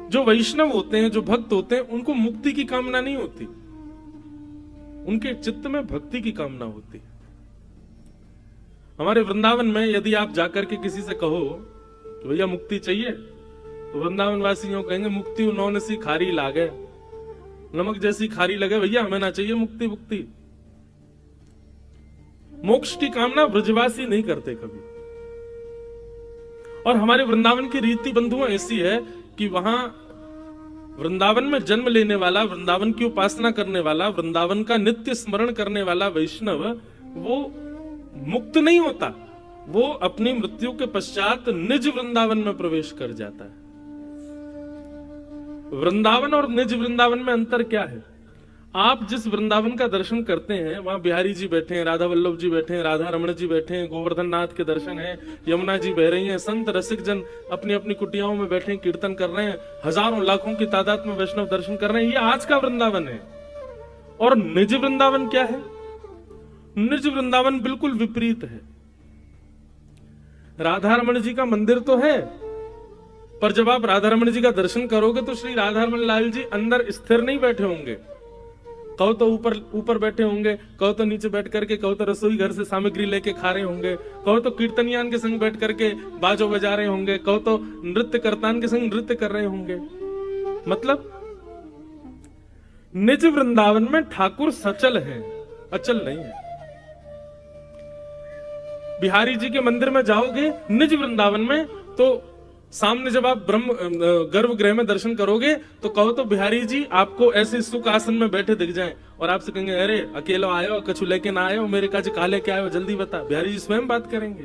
जो वैष्णव होते हैं, जो भक्त होते हैं, उनको मुक्ति की कामना नहीं होती, उनके चित्त में भक्ति की कामना होती। हमारे वृंदावन में यदि आप जाकर के किसी से कहो कि भैया मुक्ति चाहिए, तो वृंदावन वासियों कहेंगे मुक्ति उन्होंने सी खारी लागे, नमक जैसी खारी लगे, भैया हमें ना चाहिए मुक्ति। मुक्ति मोक्ष की कामना ब्रजवासी नहीं करते कभी। और हमारे वृंदावन की रीति बंधुओं ऐसी है कि वहां वृंदावन में जन्म लेने वाला, वृंदावन की उपासना करने वाला, वृंदावन का नित्य स्मरण करने वाला वैष्णव वो मुक्त नहीं होता, वो अपनी मृत्यु के पश्चात निज वृंदावन में प्रवेश कर जाता है। वृंदावन और निज वृंदावन में अंतर क्या है? आप जिस वृंदावन का दर्शन करते हैं वहां बिहारी जी बैठे हैं, राधा वल्लभ जी बैठे हैं, राधा रमण जी बैठे हैं, गोवर्धन नाथ के दर्शन है, यमुना जी बह रही हैं, संत रसिक जन अपनी अपनी कुटियाओं में बैठे हैं, कीर्तन कर रहे हैं, हजारों लाखों की तादाद में वैष्णव दर्शन कर रहे हैं, ये आज का वृंदावन है। और निज वृंदावन क्या है? निज वृंदावन बिल्कुल विपरीत है। राधा रमण जी का मंदिर तो है, पर जब आप राधा रमण जी का दर्शन करोगे तो श्री राधा रमण लाल जी अंदर स्थिर नहीं बैठे होंगे, कहो तो ऊपर बैठे होंगे, कहो तो नीचे बैठ करके, कहो तो रसोई घर से सामग्री लेके खा रहे होंगे, कहो तो कीर्तनियान के संग बैठ करके बाजो बजा रहे होंगे, कहो तो नृत्य करतान के संग नृत्य कर रहे होंगे। मतलब निज वृंदावन में ठाकुर सचल है, अचल नहीं है। बिहारी जी के मंदिर में जाओगे निज वृंदावन में, तो सामने जब आप ब्रह्म गर्भगृह में दर्शन करोगे तो कहो तो बिहारी जी आपको ऐसे सुख आसन में बैठे दिख जाएं और आपसे कहेंगे अरे अकेला आए हो, कछु लेके ना आए हो, मेरे काज काले क्या आए हो, जल्दी बता। बिहारी जी स्वयं बात करेंगे।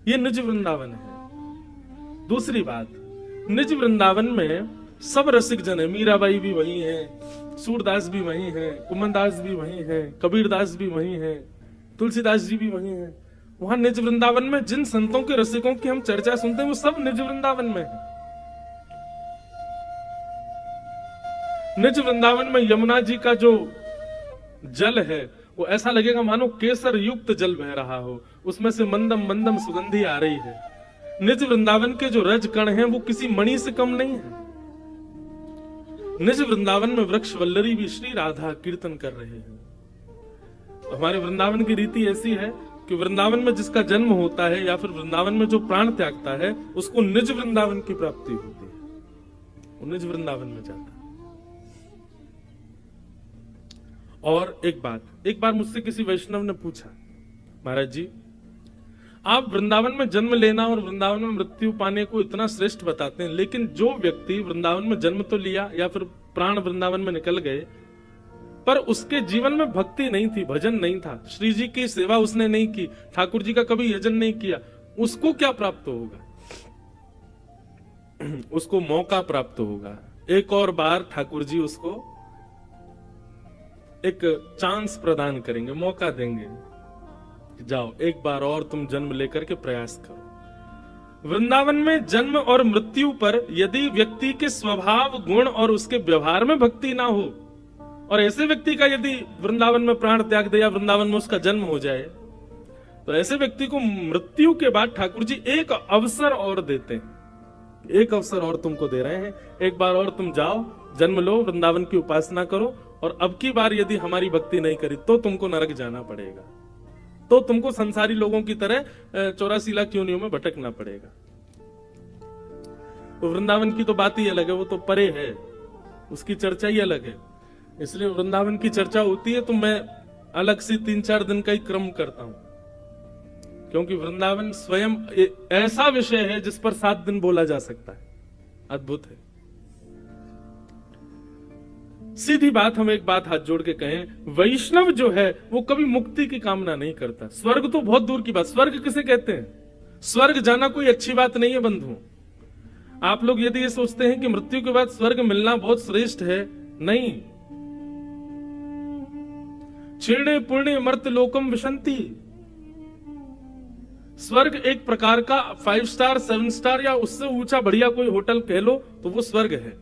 ये निज वृंदावन है। दूसरी बात, निज वृंदावन में सब रसिक जन है, मीराबाई भी वही है, सूरदास भी वही है, कुमनदास भी वही है, कबीरदास भी वही है, तुलसीदास जी भी वही है। वहां निज वृंदावन में जिन संतों के रसिकों की हम चर्चा सुनते हैं वो सब निज वृंदावन में है। निज वृंदावन में यमुना जी का जो जल है वो ऐसा लगेगा मानो केसर युक्त जल बह रहा हो, उसमें से मंदम मंदम सुगंधी आ रही है। निज वृंदावन के जो रज कण हैं वो किसी मणि से कम नहीं है। निज वृंदावन में वृक्ष वल्लरी भी श्री राधा कीर्तन कर रहे हैं। हमारे वृंदावन की रीति ऐसी है कि वृंदावन में जिसका जन्म होता है या फिर वृंदावन में जो प्राण त्यागता है उसको निज वृंदावन की प्राप्ति होती है, वो निज वृंदावन में जाता है। और एक बार मुझसे किसी वैष्णव ने पूछा, महाराज जी आप वृंदावन में जन्म लेना और वृंदावन में मृत्यु पाने को इतना श्रेष्ठ बताते हैं, लेकिन जो व्यक्ति वृंदावन में जन्म तो लिया या फिर प्राण वृंदावन में निकल गए पर उसके जीवन में भक्ति नहीं थी, भजन नहीं था, श्री जी की सेवा उसने नहीं की, ठाकुर जी का कभी यजन नहीं किया, उसको क्या प्राप्त होगा? उसको मौका प्राप्त होगा, एक और बार ठाकुर जी उसको एक चांस प्रदान करेंगे, मौका देंगे, जाओ एक बार और तुम जन्म लेकर के प्रयास करो। वृंदावन में जन्म और मृत्यु पर यदि व्यक्ति के स्वभाव, गुण और उसके व्यवहार में भक्ति ना हो और ऐसे व्यक्ति का यदि वृंदावन में प्राण त्याग दे या वृंदावन में उसका जन्म हो जाए तो ऐसे व्यक्ति को मृत्यु के बाद ठाकुर जी एक अवसर और देते हैं, एक अवसर और तुमको दे रहे हैं, एक बार और तुम जाओ, जन्म लो, वृंदावन की उपासना करो, और अब की बार यदि हमारी भक्ति नहीं करी तो तुमको नरक जाना पड़ेगा, तो तुमको संसारी लोगों की तरह 84 लाख योनियों में भटकना पड़ेगा। तो वृंदावन की तो बात ही अलग है, वो तो परे है, उसकी चर्चा ही अलग है। इसलिए वृंदावन की चर्चा होती है तो मैं अलग से 3-4 दिन का ही क्रम करता हूं, क्योंकि वृंदावन स्वयं ऐसा विषय है जिस पर 7 दिन बोला जा सकता है, अद्भुत है। सीधी बात, हम एक बात हाथ जोड़ के कहें, वैष्णव जो है वो कभी मुक्ति की कामना नहीं करता। स्वर्ग तो बहुत दूर की बात, स्वर्ग किसे कहते हैं? स्वर्ग जाना कोई अच्छी बात नहीं है बंधु। आप लोग यदि ये सोचते हैं कि मृत्यु के बाद स्वर्ग मिलना बहुत श्रेष्ठ है, नहीं। क्षीणे पुण्य मर्त लोकम विशंति। स्वर्ग एक प्रकार का 5 स्टार 7 स्टार या उससे ऊंचा बढ़िया कोई होटल कह लो तो वो स्वर्ग है।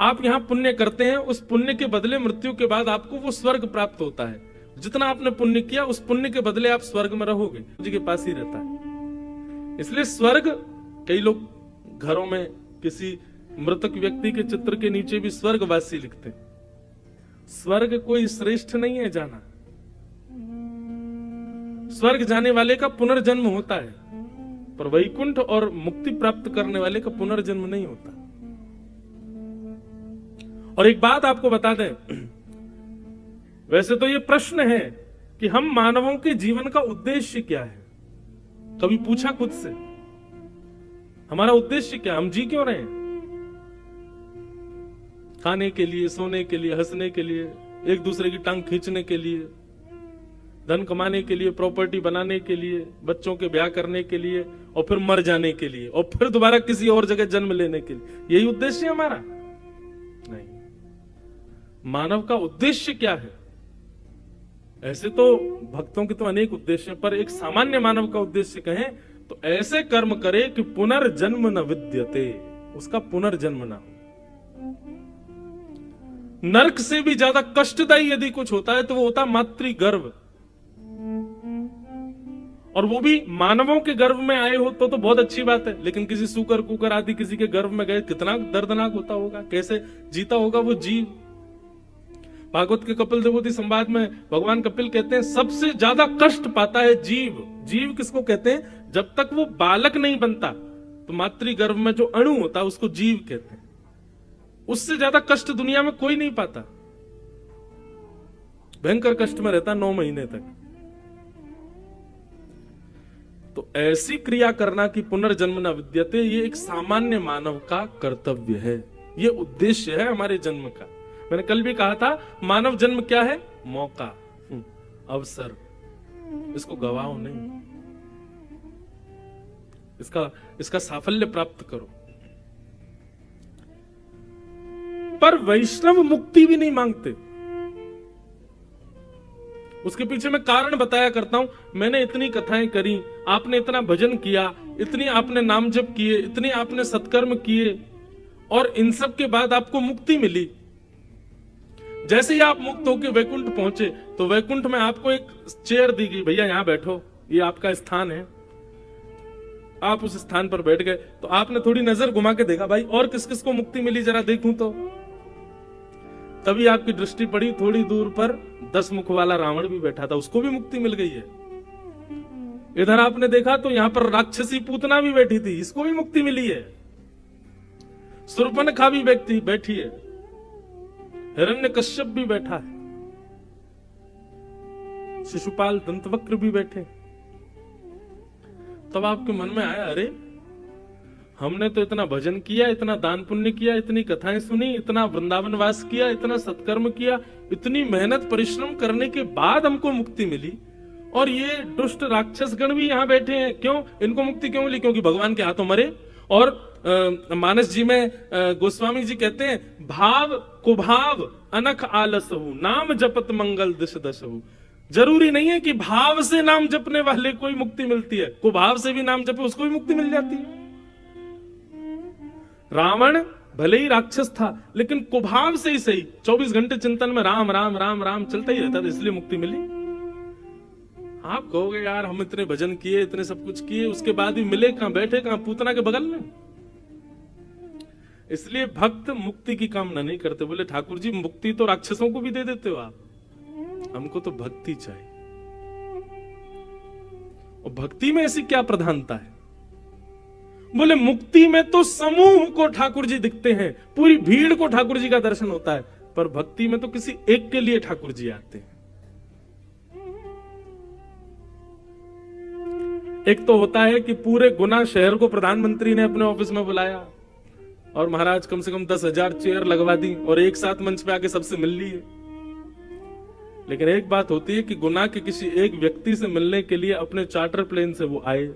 आप यहां पुण्य करते हैं, उस पुण्य के बदले मृत्यु के बाद आपको वो स्वर्ग प्राप्त होता है। जितना आपने पुण्य किया उस पुण्य के बदले आप स्वर्ग में रहोगे, जी के पास ही रहता है। इसलिए स्वर्ग, कई लोग घरों में किसी मृतक व्यक्ति के चित्र के नीचे भी स्वर्गवासी लिखते हैं। स्वर्ग कोई श्रेष्ठ नहीं है जाना, स्वर्ग जाने वाले का पुनर्जन्म होता है, पर वैकुंठ और मुक्ति प्राप्त करने वाले का पुनर्जन्म नहीं होता। और एक बात आपको बता दें, वैसे तो ये प्रश्न है कि हम मानवों के जीवन का उद्देश्य क्या है। कभी पूछा खुद से, हमारा उद्देश्य क्या, हम जी क्यों रहे हैं? खाने के लिए, सोने के लिए, हंसने के लिए, एक दूसरे की टांग खींचने के लिए, धन कमाने के लिए, प्रॉपर्टी बनाने के लिए, बच्चों के ब्याह करने के लिए, और फिर मर जाने के लिए, और फिर दोबारा किसी और जगह जन्म लेने के लिए? यही उद्देश्य है हमारा? नहीं। मानव का उद्देश्य क्या है? ऐसे तो भक्तों के तो अनेक उद्देश्य हैं, पर एक सामान्य मानव का उद्देश्य कहें तो ऐसे कर्म करे कि पुनर्जन्म न विद्यते, उसका पुनर्जन्म ना हो। नरक से भी ज्यादा कष्टदायी यदि कुछ होता है तो वो होता मातृगर्भ, और वो भी मानवों के गर्भ में आए हो तो बहुत अच्छी बात है, लेकिन किसी सूकर कुकर आदि किसी के गर्भ में गए, कितना दर्दनाक होता होगा, कैसे जीता होगा वो जीव। भागवत के कपिल देवोती संवाद में भगवान कपिल कहते हैं सबसे ज्यादा कष्ट पाता है जीव। जीव किसको कहते हैं? जब तक वो बालक नहीं बनता तो मातृगर्भ में जो अणु होता है उसको जीव कहते हैं। उससे ज्यादा कष्ट दुनिया में कोई नहीं पाता, भयंकर कष्ट में रहता 9 महीने तक। तो ऐसी क्रिया करना कि पुनर्जन्म न विद्यते, ये एक सामान्य मानव का कर्तव्य है, ये उद्देश्य है हमारे जन्म का। मैंने कल भी कहा था, मानव जन्म क्या है? मौका, अवसर, इसको गवाओ नहीं, इसका साफल्य प्राप्त करो। पर वैष्णव मुक्ति भी नहीं मांगते। उसके पीछे मैं कारण बताया करता हूं। मैंने इतनी कथाएं करी, आपने इतना भजन किया, इतनी आपने नाम जप किए, इतने आपने सत्कर्म किए, और इन सब के बाद आपको मुक्ति मिली। जैसे ही आप मुक्त होकर वैकुंठ पहुंचे तो वैकुंठ में आपको एक चेयर दी गई, भैया यहां बैठो, ये आपका स्थान है। आप उस स्थान पर बैठ गए तो आपने थोड़ी नजर घुमा के देखा, भाई और किस किस को मुक्ति मिली जरा देखूं तो। तभी आपकी दृष्टि पड़ी, थोड़ी दूर पर 10 मुख वाला रावण भी बैठा था, उसको भी मुक्ति मिल गई है। इधर आपने देखा तो यहां पर राक्षसी पूतना भी बैठी थी, इसको भी मुक्ति मिली है। शूर्पणखा भी व्यक्ति बैठी है, हिरण्यकश्यप भी बैठा है, शिशुपाल दंतवक्र भी बैठे। तब आपके मन में आया, अरे हमने तो इतना भजन किया, इतना दान पुण्य किया, इतनी कथाएं सुनी, इतना वृंदावन वास किया, इतना सत्कर्म किया, इतनी मेहनत परिश्रम करने के बाद हमको मुक्ति मिली, और ये दुष्ट राक्षस गण भी यहाँ बैठे हैं, क्यों? इनको मुक्ति क्यों मिली? क्योंकि भगवान के हाथों मरे। और मानस जी में गोस्वामी जी कहते हैं, भाव कुभाव अनख आलसहु, नाम जपत मंगल दिश दशहु। जरूरी नहीं है कि भाव से नाम जपने वाले कोई मुक्ति मिलती है, कुभाव से भी नाम जपे उसको भी मुक्ति मिल जाती है। रावण भले ही राक्षस था, लेकिन कुभाव से ही सही 24 घंटे चिंतन में राम राम राम राम चलता ही रहता था, इसलिए मुक्ति मिली। आप कहोगे यार हम इतने भजन किए, इतने सब कुछ किए, उसके बाद भी मिले कहां? बैठे कहां? पूतना के बगल में। इसलिए भक्त मुक्ति की कामना नहीं करते। बोले ठाकुर जी मुक्ति तो राक्षसों को भी दे देते हो आप, हमको तो भक्ति चाहिए। और भक्ति में ऐसी क्या प्रधानता है? बोले मुक्ति में तो समूह को ठाकुर जी दिखते हैं, पूरी भीड़ को ठाकुर जी का दर्शन होता है, पर भक्ति में तो किसी एक के लिए ठाकुर जी आते हैं। एक तो होता है कि पूरे गुना शहर को प्रधानमंत्री ने अपने ऑफिस में बुलाया और महाराज कम से कम 10,000 चेयर लगवा दी और एक साथ मंच पे आके सबसे मिल लिए। लेकिन एक बात होती है कि गुना के किसी एक व्यक्ति से मिलने के लिए अपने चार्टर प्लेन से वो आए,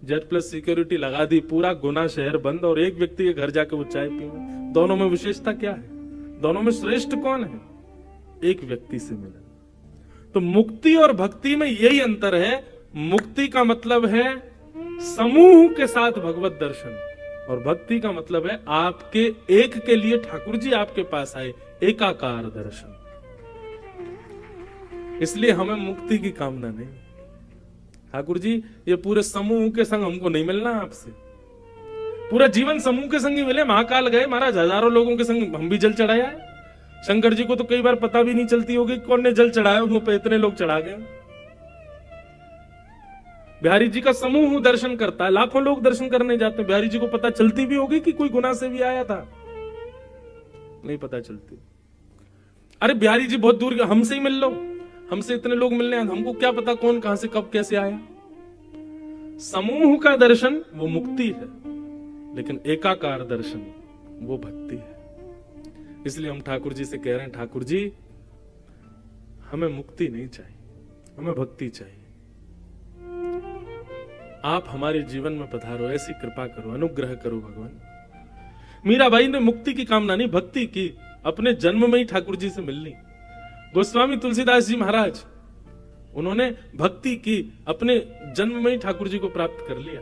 जेट प्लस सिक्योरिटी लगा दी, पूरा गुना शहर बंद, और एक व्यक्ति के घर जाके वो चाय पीने। दोनों में विशेषता क्या है? दोनों में श्रेष्ठ कौन है? एक व्यक्ति से मिले। तो मुक्ति और भक्ति में यही अंतर है। मुक्ति का मतलब है समूह के साथ भगवत दर्शन, और भक्ति का मतलब है आपके एक के लिए ठाकुर जी आपके पास आए, एकाकार दर्शन। इसलिए हमें मुक्ति की कामना नहीं। ठाकुर जी ये पूरे समूह के संग हमको नहीं मिलना आपसे, पूरा जीवन समूह के संग ही मिले, महाकाल गए महाराज, हजारों लोगों के संग हम भी जल चढ़ाया है। शंकर जी को तो कई बार पता भी नहीं चलती होगी कौन ने जल चढ़ाया, मुंह पे इतने लोग चढ़ा गए। बिहारी जी का समूह दर्शन करता है, लाखों लोग दर्शन करने जाते हैं, बिहारी जी को पता चलती भी होगी कि कोई गुना से भी आया था? नहीं पता चलती। अरे बिहारी जी बहुत दूर, हमसे ही मिल लो, हमसे इतने लोग मिलने आए, हमको क्या पता कौन कहां से कब कैसे आया। समूह का दर्शन वो मुक्ति है, लेकिन एकाकार दर्शन वो भक्ति है। इसलिए हम ठाकुर जी से कह रहे हैं, ठाकुर जी हमें मुक्ति नहीं चाहिए, हमें भक्ति चाहिए। आप हमारे जीवन में पधारो, ऐसी कृपा करो, अनुग्रह करो भगवान। मीराबाई ने मुक्ति की कामना नहीं, भक्ति की, अपने जन्म में ही ठाकुर जी से मिलनी। गोस्वामी तुलसीदास जी महाराज, उन्होंने भक्ति की, अपने जन्म में ही ठाकुर जी को प्राप्त कर लिया।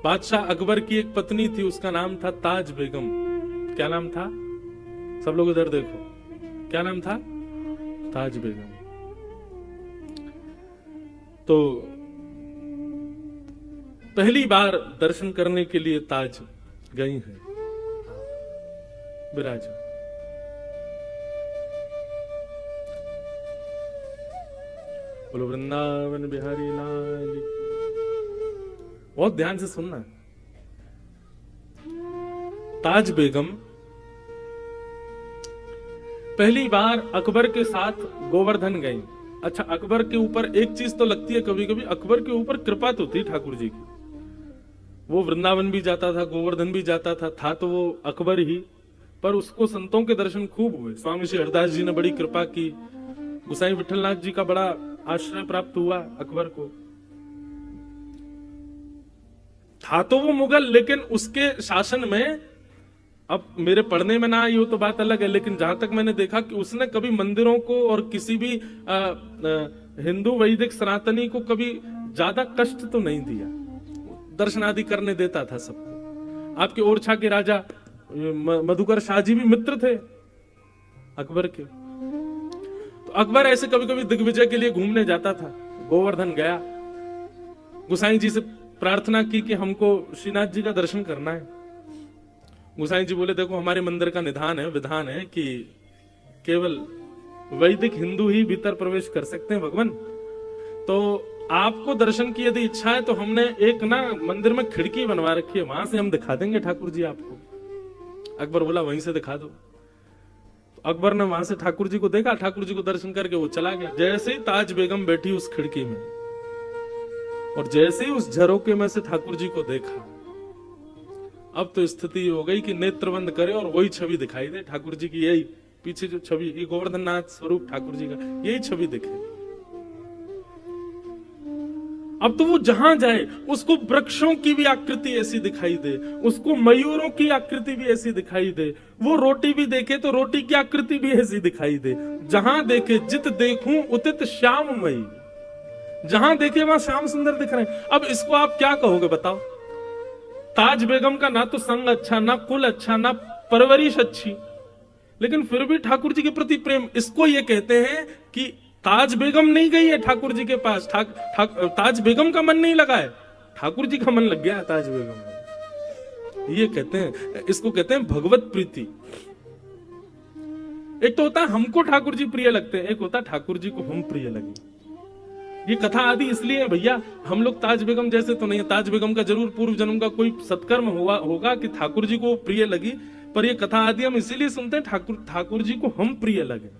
बादशाह अकबर की एक पत्नी थी, उसका नाम था ताज बेगम। क्या नाम था? सब लोग इधर देखो, क्या नाम था? ताज बेगम। तो पहली बार दर्शन करने के लिए ताज गई हैं, विराज। बोलो वृंदावन बिहारी लाल। बहुत ध्यान से सुनना। ताज बेगम पहली बार अकबर के साथ गोवर्धन गई। अच्छा, अकबर के ऊपर एक चीज तो लगती है कभी कभी, अकबर के ऊपर कृपा तो थी ठाकुर जी की। वो वृंदावन भी जाता था, गोवर्धन भी जाता था तो वो अकबर ही, पर उसको संतों के दर्शन खूब हुए। स्वामी श्री हरदास जी ने बड़ी कृपा की, गुसाई विठलनाथ जी का बड़ा आश्रय प्राप्त हुआ अकबर को। था तो वो मुगल, लेकिन उसके शासन में, अब मेरे पढ़ने में ना आई हो तो बात अलग है, लेकिन जहां तक मैंने देखा कि उसने कभी मंदिरों को और किसी भी हिंदू वैदिक सनातनी को कभी ज्यादा कष्ट तो नहीं दिया, दर्शन आदि करने देता था सबको। आपके ओरछा के राजा मधुकर शाह जी भी मित्र थे अकबर के। तो अकबर ऐसे कभी कभी दिग्विजय के लिए घूमने जाता था, गोवर्धन गया, गुसाई जी से प्रार्थना की कि हमको श्रीनाथ जी का दर्शन करना है। गुसाई जी बोले देखो हमारे मंदिर का निधान है, विधान है कि केवल वैदिक हिंदू ही भीतर प्रवेश कर सकते हैं भगवान, तो आपको दर्शन की यदि इच्छा है तो हमने एक ना मंदिर में खिड़की बनवा रखी है, वहां से हम दिखा देंगे ठाकुर जी आपको। अकबर बोला वहीं से दिखा दो। तो अकबर ने वहां से ठाकुर जी को देखा, ठाकुर जी को दर्शन करके वो चला गया। जैसे ही ताज बेगम बैठी उस खिड़की में और जैसे ही उस झरोके में से ठाकुर जी को देखा, अब तो स्थिति हो गई कि नेत्र बंद करे और वही छवि दिखाई दे ठाकुर जी की। यही पीछे जो छवि, ये गोवर्धन नाथ स्वरूप ठाकुर जी का, यही छवि दिखे। अब तो वो जहां जाए उसको वृक्षों की भी आकृति ऐसी दिखाई दे, उसको मयूरों की आकृति भी ऐसी दिखाई दे, वो रोटी भी देखे तो रोटी की आकृति भी ऐसी दिखाई दे। जहां देखे जित देखूं उतित श्याममयी, जहां देखे वहां श्याम सुंदर दिख रहे हैं। अब इसको आप क्या कहोगे बताओ? ताज बेगम का ना तो संग अच्छा, ना कुल अच्छा, ना परवरिश अच्छी, लेकिन फिर भी ठाकुर जी के प्रति प्रेम। इसको ये कहते हैं कि ताज बेगम नहीं गई है ठाकुर जी के पास, ताज बेगम का मन नहीं लगा है, ठाकुर जी का मन लग गया है ताज बेगम में। ये कहते हैं, इसको कहते हैं भगवत प्रीति। एक तो होता है हमको ठाकुर जी प्रिय लगते हैं, एक होता है ठाकुर जी को हम प्रिय लगे। ये कथा आदि इसलिए है भैया, हम लोग ताज बेगम जैसे तो नहीं है। ताज बेगम का जरूर पूर्व जन्म का कोई सत्कर्म होगा कि ठाकुर जी को प्रिय लगी, पर ये कथा आदि हम इसीलिए सुनते हैं ठाकुर जी को हम प्रिय लगे,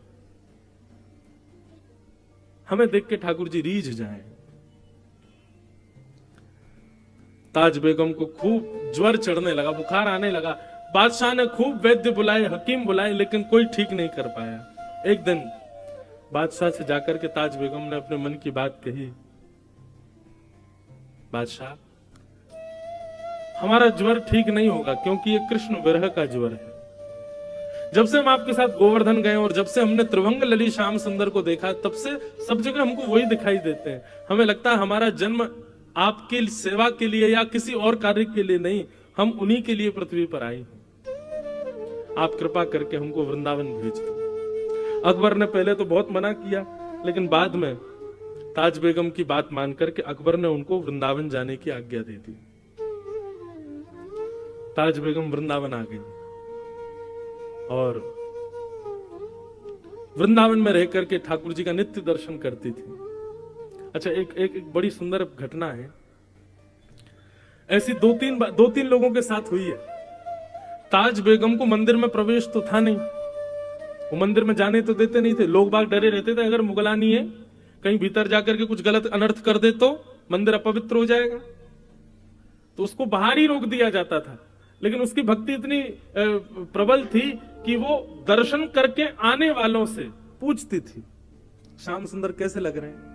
हमें देख के ठाकुर जी रीझ जाए। ताज बेगम को खूब ज्वर चढ़ने लगा, बुखार आने लगा। बादशाह ने खूब वैद्य बुलाए, हकीम बुलाए, लेकिन कोई ठीक नहीं कर पाया। एक दिन बादशाह से जाकर के ताज बेगम ने अपने मन की बात कही, बादशाह हमारा ज्वर ठीक नहीं होगा, क्योंकि ये कृष्ण विरह का ज्वर है। जब से हम आपके साथ गोवर्धन गए और जब से हमने त्रिभंग लली श्याम सुंदर को देखा, तब से सब जगह हमको वही दिखाई देते हैं। हमें लगता है हमारा जन्म आपके सेवा के लिए या किसी और कार्य के लिए नहीं, हम उन्हीं के लिए पृथ्वी पर आए हैं। आप कृपा करके हमको वृंदावन भेज दो। अकबर ने पहले तो बहुत मना किया, लेकिन बाद में ताज बेगम की बात मान करके अकबर ने उनको वृंदावन जाने की आज्ञा दे दी। ताज बेगम वृंदावन आ गई और वृंदावन में रह करके ठाकुर जी का नित्य दर्शन करती थी। अच्छा, एक बड़ी सुंदर घटना है, ऐसी दो तीन लोगों के साथ हुई है। ताज बेगम को मंदिर में प्रवेश तो था नहीं, वो मंदिर में जाने तो देते नहीं थे, लोग बाग डरे रहते थे अगर मुगलानी है कहीं भीतर जाकर के कुछ गलत अनर्थ कर दे तो मंदिर अपवित्र हो जाएगा, तो उसको बाहर ही रोक दिया जाता था। लेकिन उसकी भक्ति इतनी प्रबल थी कि वो दर्शन करके आने वालों से पूछती थी, श्याम सुंदर कैसे लग रहे हैं?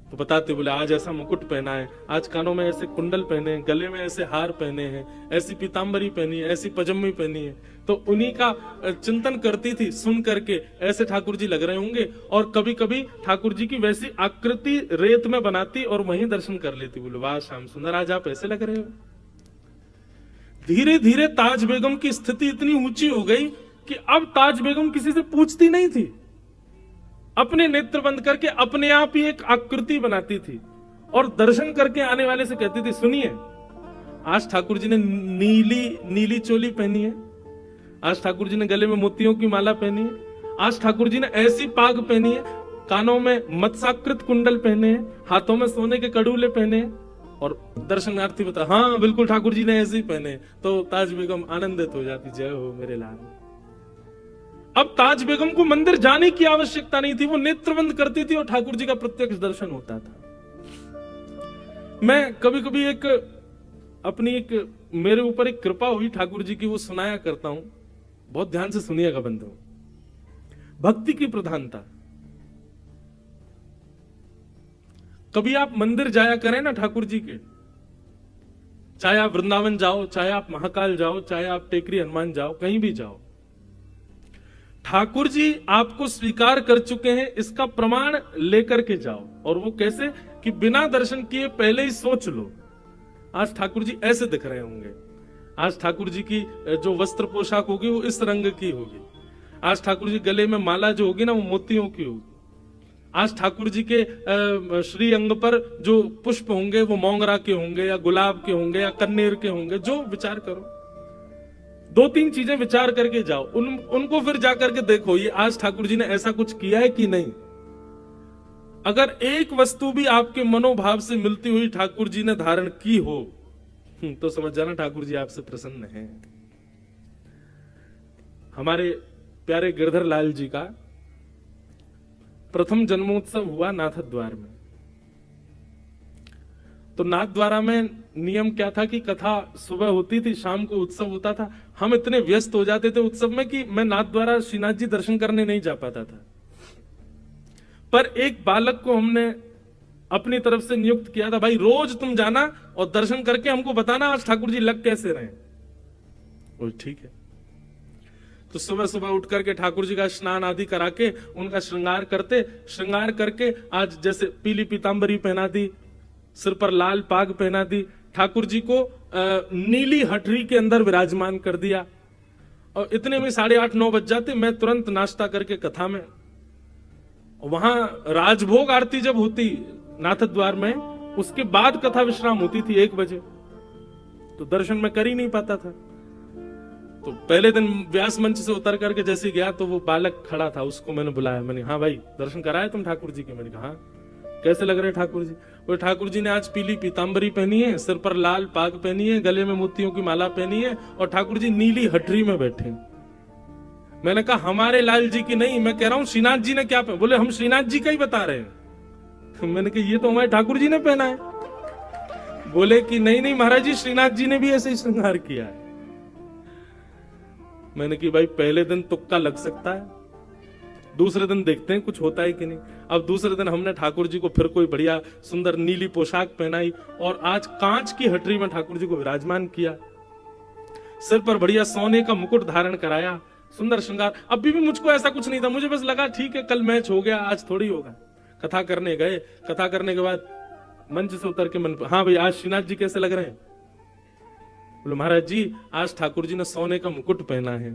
तो बताते, बोले आज ऐसा मुकुट पहना है, आज कानों में ऐसे कुंडल पहने हैं, गले में ऐसे हार पहने हैं, ऐसी पीतांबरी पहनी है, ऐसी पजम्मी पहनी है। तो उन्हीं का चिंतन करती थी, सुन करके ऐसे ठाकुर जी लग रहे होंगे। और कभी कभी ठाकुर जी की वैसी आकृति रेत में बनाती और वहीं दर्शन कर लेती। बोले वाह श्याम सुंदर, आज आप ऐसे लग रहे हो। धीरे धीरे ताज बेगम की स्थिति इतनी ऊंची हो गई कि अब ताज बेगम किसी से पूछती नहीं थी, अपने नेत्र बंद करके अपने आप ही एक आकृति बनाती थी और दर्शन करके आने वाले से कहती थी, सुनिए आज ठाकुर जी ने नीली चोली पहनी है, आज ठाकुर जी ने गले में मोतियों की माला पहनी है, आज ठाकुर जी ने ऐसी पाग पहनी है, कानों में मत्स्याकृत कुंडल पहने हैं, हाथों में सोने के कड़ूले पहने हैं। और दर्शनार्थी बता, हाँ बिल्कुल ठाकुर जी ने ऐसे ही पहने। तो ताज बेगम आनंदित हो जाती, जय हो मेरे लाल। अब ताज बेगम को मंदिर जाने की आवश्यकता नहीं थी, वो नेत्र बंद करती थी और ठाकुर जी का प्रत्यक्ष दर्शन होता था। मैं कभी कभी मेरे ऊपर एक कृपा हुई ठाकुर जी की, वो सुनाया करता हूं, बहुत ध्यान से सुनिएगा बंधु। भक्ति की प्रधानता। कभी आप मंदिर जाया करें ना ठाकुर जी के, चाहे आप वृंदावन जाओ, चाहे आप महाकाल जाओ, चाहे आप टेकरी हनुमान जाओ, कहीं भी जाओ, ठाकुर जी आपको स्वीकार कर चुके हैं, इसका प्रमाण लेकर के जाओ। और वो कैसे कि बिना दर्शन किए पहले ही सोच लो, आज ठाकुर जी ऐसे दिख रहे होंगे, आज ठाकुर जी की जो वस्त्र पोशाक होगी वो इस रंग की होगी, आज ठाकुर जी गले में माला जो होगी ना वो मोतियों की होगी, आज ठाकुर जी के श्री अंग पर जो पुष्प होंगे वो मोंगरा के होंगे या गुलाब के होंगे या कन्नेर के होंगे, जो विचार करो। 2-3 चीजें विचार करके जाओ, उनको फिर जाकर के देखो ये आज ठाकुर जी ने ऐसा कुछ किया है कि नहीं। अगर एक वस्तु भी आपके मनोभाव से मिलती हुई ठाकुर जी ने धारण की हो तो समझ जाना ठाकुर जी आपसे प्रसन्न हैं। हमारे प्यारे गिरधर लाल जी का प्रथम जन्मोत्सव हुआ नाथद्वार में। तो नाथद्वारा में नियम क्या था कि कथा सुबह होती थी, शाम को उत्सव होता था। हम इतने व्यस्त हो जाते थे उत्सव में कि मैं नाथद्वारा श्रीनाथ जी दर्शन करने नहीं जा पाता था। पर एक बालक को हमने अपनी तरफ से नियुक्त किया था, भाई रोज तुम जाना और दर्शन करके हमको बताना आज ठाकुर जी लग कैसे रहे। वो ठीक है। तो सुबह सुबह उठ करके ठाकुर जी का स्नान आदि करा के उनका श्रृंगार करके आज जैसे पीली पीतांबरी पहना दी, सिर पर लाल पाग पहना दी, ठाकुर जी को नीली हटरी के अंदर विराजमान कर दिया। और इतने में 8:30-9 बज जाते, मैं तुरंत नाश्ता करके कथा में, वहां राजभोग आरती जब होती नाथद्वार में, उसके बाद कथा विश्राम होती थी 1 बजे, तो दर्शन में कर ही नहीं पाता था। तो पहले दिन व्यास मंच से उतर करके जैसे गया तो वो बालक खड़ा था, उसको मैंने बुलाया, मैंने हाँ भाई दर्शन कराए तुम ठाकुर जी के? मैंने कहा हाँ। कैसे लग रहे ठाकुर जी? वो ठाकुर जी ने आज पीली पीतांबरी पहनी है, सिर पर लाल पाग पहनी है, गले में मोतियों की माला पहनी है और ठाकुर जी नीली हटरी में बैठे। मैंने कहा हमारे लाल जी की नहीं, मैं कह रहा हूं श्रीनाथ जी ने क्या पहना। बोले हम श्रीनाथ जी का ही बता रहे हैं। मैंने कहा ये तो हमारे ठाकुर जी ने पहना है। बोले कि नहीं महाराज जी, श्रीनाथ जी ने भी ऐसे ही श्रृंगार किया है। मैंने कि भाई पहले दिन तुक्का लग सकता है, दूसरे दिन देखते हैं कुछ होता है कि नहीं। अब दूसरे दिन हमने ठाकुर जी को फिर कोई बढ़िया सुंदर नीली पोशाक पहनाई और आज कांच की हटरी में ठाकुर जी को विराजमान किया, सिर पर बढ़िया सोने का मुकुट धारण कराया, सुंदर श्रृंगार। अभी भी मुझको ऐसा कुछ नहीं था, मुझे बस लगा ठीक है कल मैच हो गया, आज थोड़ी होगा। कथा करने गए, कथा करने के बाद मंच से उतर के मन, हाँ भाई आज श्रीनाथ जी कैसे लग रहे हैं? बोले महाराज जी आज ठाकुर जी ने सोने का मुकुट पहना है,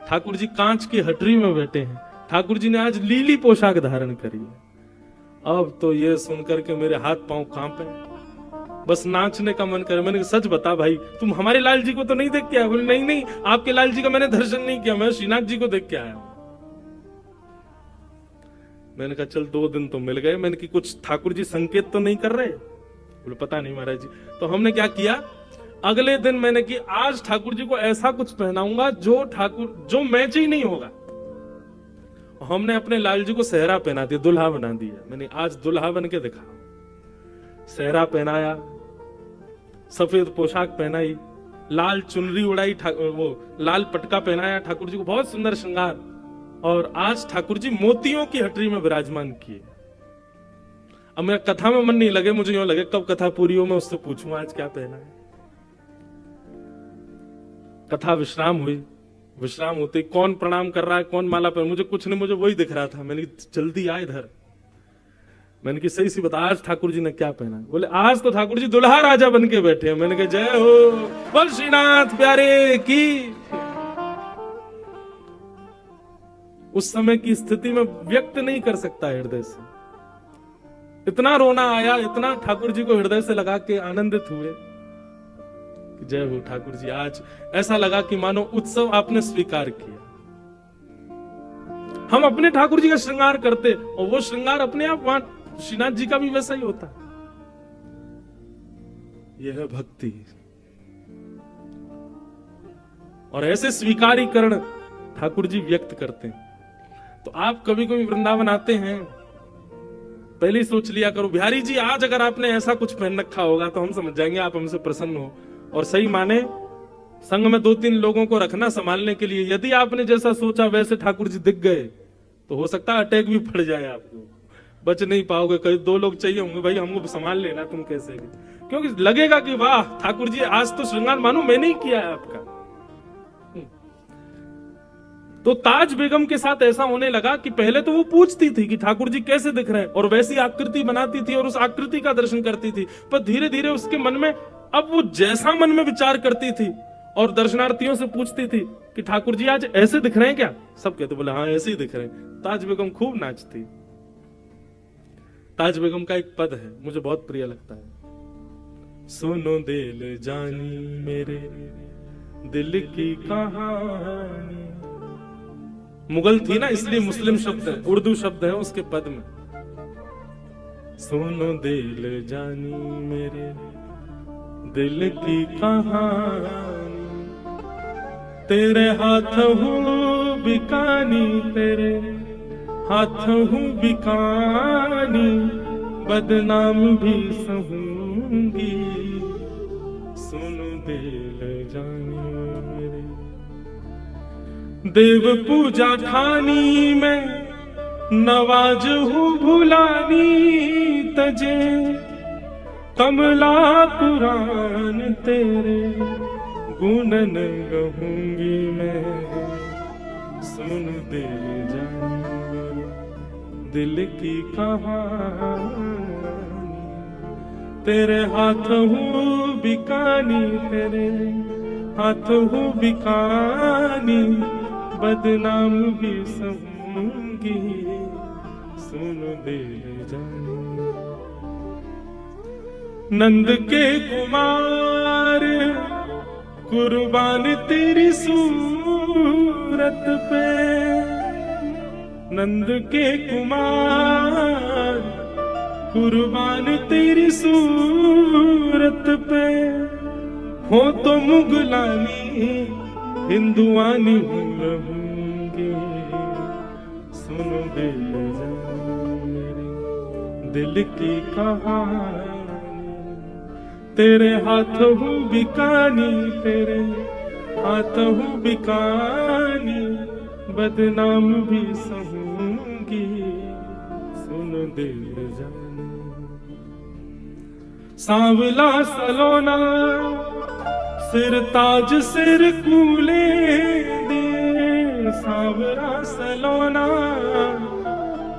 ठाकुर जी कांच की हटरी में बैठे हैं, ठाकुर जी ने आज लीली पोशाक धारण करी है। अब तो ये सुनकर के मेरे हाथ पांव कांपे, बस नाचने का मन करे। मैंने कहा सच बता भाई, तुम हमारे लाल जी को तो नहीं देख के आया? बोले नहीं नहीं, आपके लाल जी का मैंने दर्शन नहीं किया, मैं श्रीनाथ जी को देख के आया हूं। मैंने कहा चल 2 दिन तो मिल गए। मैंने कि कुछ ठाकुर जी संकेत तो नहीं कर रहे? बोले पता नहीं महाराज जी। तो हमने क्या किया, अगले दिन मैंने कि आज ठाकुर जी को ऐसा कुछ पहनाऊंगा जो मैच ही नहीं होगा। हमने अपने लाल जी को सेहरा पहना दिया, दुल्हा बना दिया। मैंने आज दुल्हा बन के दिखा, सेहरा पहनाया, सफेद पोशाक पहनाई, लाल चुनरी उड़ाई, वो लाल पटका पहनाया ठाकुर जी को, बहुत सुंदर श्रृंगार। और आज ठाकुर जी मोतियों की हटरी में विराजमान किए। अब मेरा कथा में मन नहीं लगे, मुझे यूं लगे कब कथा पूरी हो मैं उससे पूछूं आज क्या पहना है। कथा विश्राम हुई, विश्राम होते कौन प्रणाम कर रहा है, कौन माला पहन, मुझे कुछ नहीं, मुझे वही दिख रहा था। मैंने जल्दी आए इधर, मैंने कि सही सी बता आज ठाकुर जी ने क्या पहना? बोले आज तो ठाकुर जी दुल्हा राजा बन के बैठे हैं। मैंने कहा जय हो, बोल श्रीनाथ प्यारे की। उस समय की स्थिति में व्यक्त नहीं कर सकता हृदय से, इतना रोना आया, इतना ठाकुर जी को हृदय से लगा के आनंदित हुए कि जय हो ठाकुर जी। आज ऐसा लगा कि मानो उत्सव आपने स्वीकार किया। हम अपने ठाकुर जी का श्रृंगार करते और वो श्रृंगार अपने आप वहां श्रीनाथ जी का भी वैसा ही होता। यह है भक्ति। और ऐसे स्वीकारीकरण ठाकुर जी व्यक्त करते हैं। तो आप कभी कभी वृंदावन आते हैं, पहले ही सोच लिया करो बिहारी जी आज अगर आपने ऐसा कुछ पहन रखा होगा तो हम समझ जाएंगे आप हमसे प्रसन्न हो। और सही माने संघ में 2-3 लोगों को रखना संभालने के लिए, यदि आपने जैसा सोचा वैसे ठाकुर जी दिख गए तो हो सकता है अटैक भी पड़ जाए, आपको बच नहीं पाओगे। कई 2 लोग चाहिए होंगे, भाई हमको संभाल लेना तुम कैसे भी, क्योंकि लगेगा कि वाह ठाकुर जी आज तो श्रृंगार मानो मैंने ही किया है आपका। तो ताज बेगम के साथ ऐसा होने लगा कि पहले तो वो पूछती थी कि ठाकुर जी कैसे दिख रहे हैं और वैसी आकृति बनाती थी और उस आकृति का दर्शन करती थी। पर धीरे धीरे उसके मन में, अब वो जैसा मन में विचार करती थी और दर्शनार्थियों से पूछती थी कि ठाकुर जी आज ऐसे दिख रहे हैं क्या? सब कहते बोले हाँ ऐसे ही दिख रहे हैं। ताज बेगम खूब नाचती। ताज बेगम का एक पद है मुझे बहुत प्रिय लगता है, सुनो दिल जानी मेरे दिल की कहानी। मुगल थी ना इसलिए मुस्लिम शब्द है, उर्दू शब्द है उसके पद में। सुनो दिल जानी मेरे दिल की कहानी, तेरे हाथ हूँ बिकानी, तेरे हाथ हूँ बिकानी, बदनाम भी सहूंगी। सुनो दिल जानी मेरे देव पूजा ठानी में, नवाज हूँ भुलानी तजे, कमला कुरान तेरे गुणन गहूंगी मैं। सुन दिल जानी दिल की कहानी, तेरे हाथ हूँ बिकानी, तेरे हाथ हूँ बिकानी, बदनाम भी सहूंगी। सुन दिल जानी नंद के कुमार कुर्बान तेरी सूरत पे, नंद के कुमार कुर्बान तेरी सूरत पे, हो तो मुगलानी हिंदुआनी रहूंगी। सुनो दिल जानी मेरे दिल की कहानी, तेरे हाथ हूँ बिकानी, तेरे हाथ हूँ बिकानी, बदनाम भी सहूंगी। सुनो दिल जानी सांवला सलोना, सिर ताज सिर कूले दे, सांवरा सलोना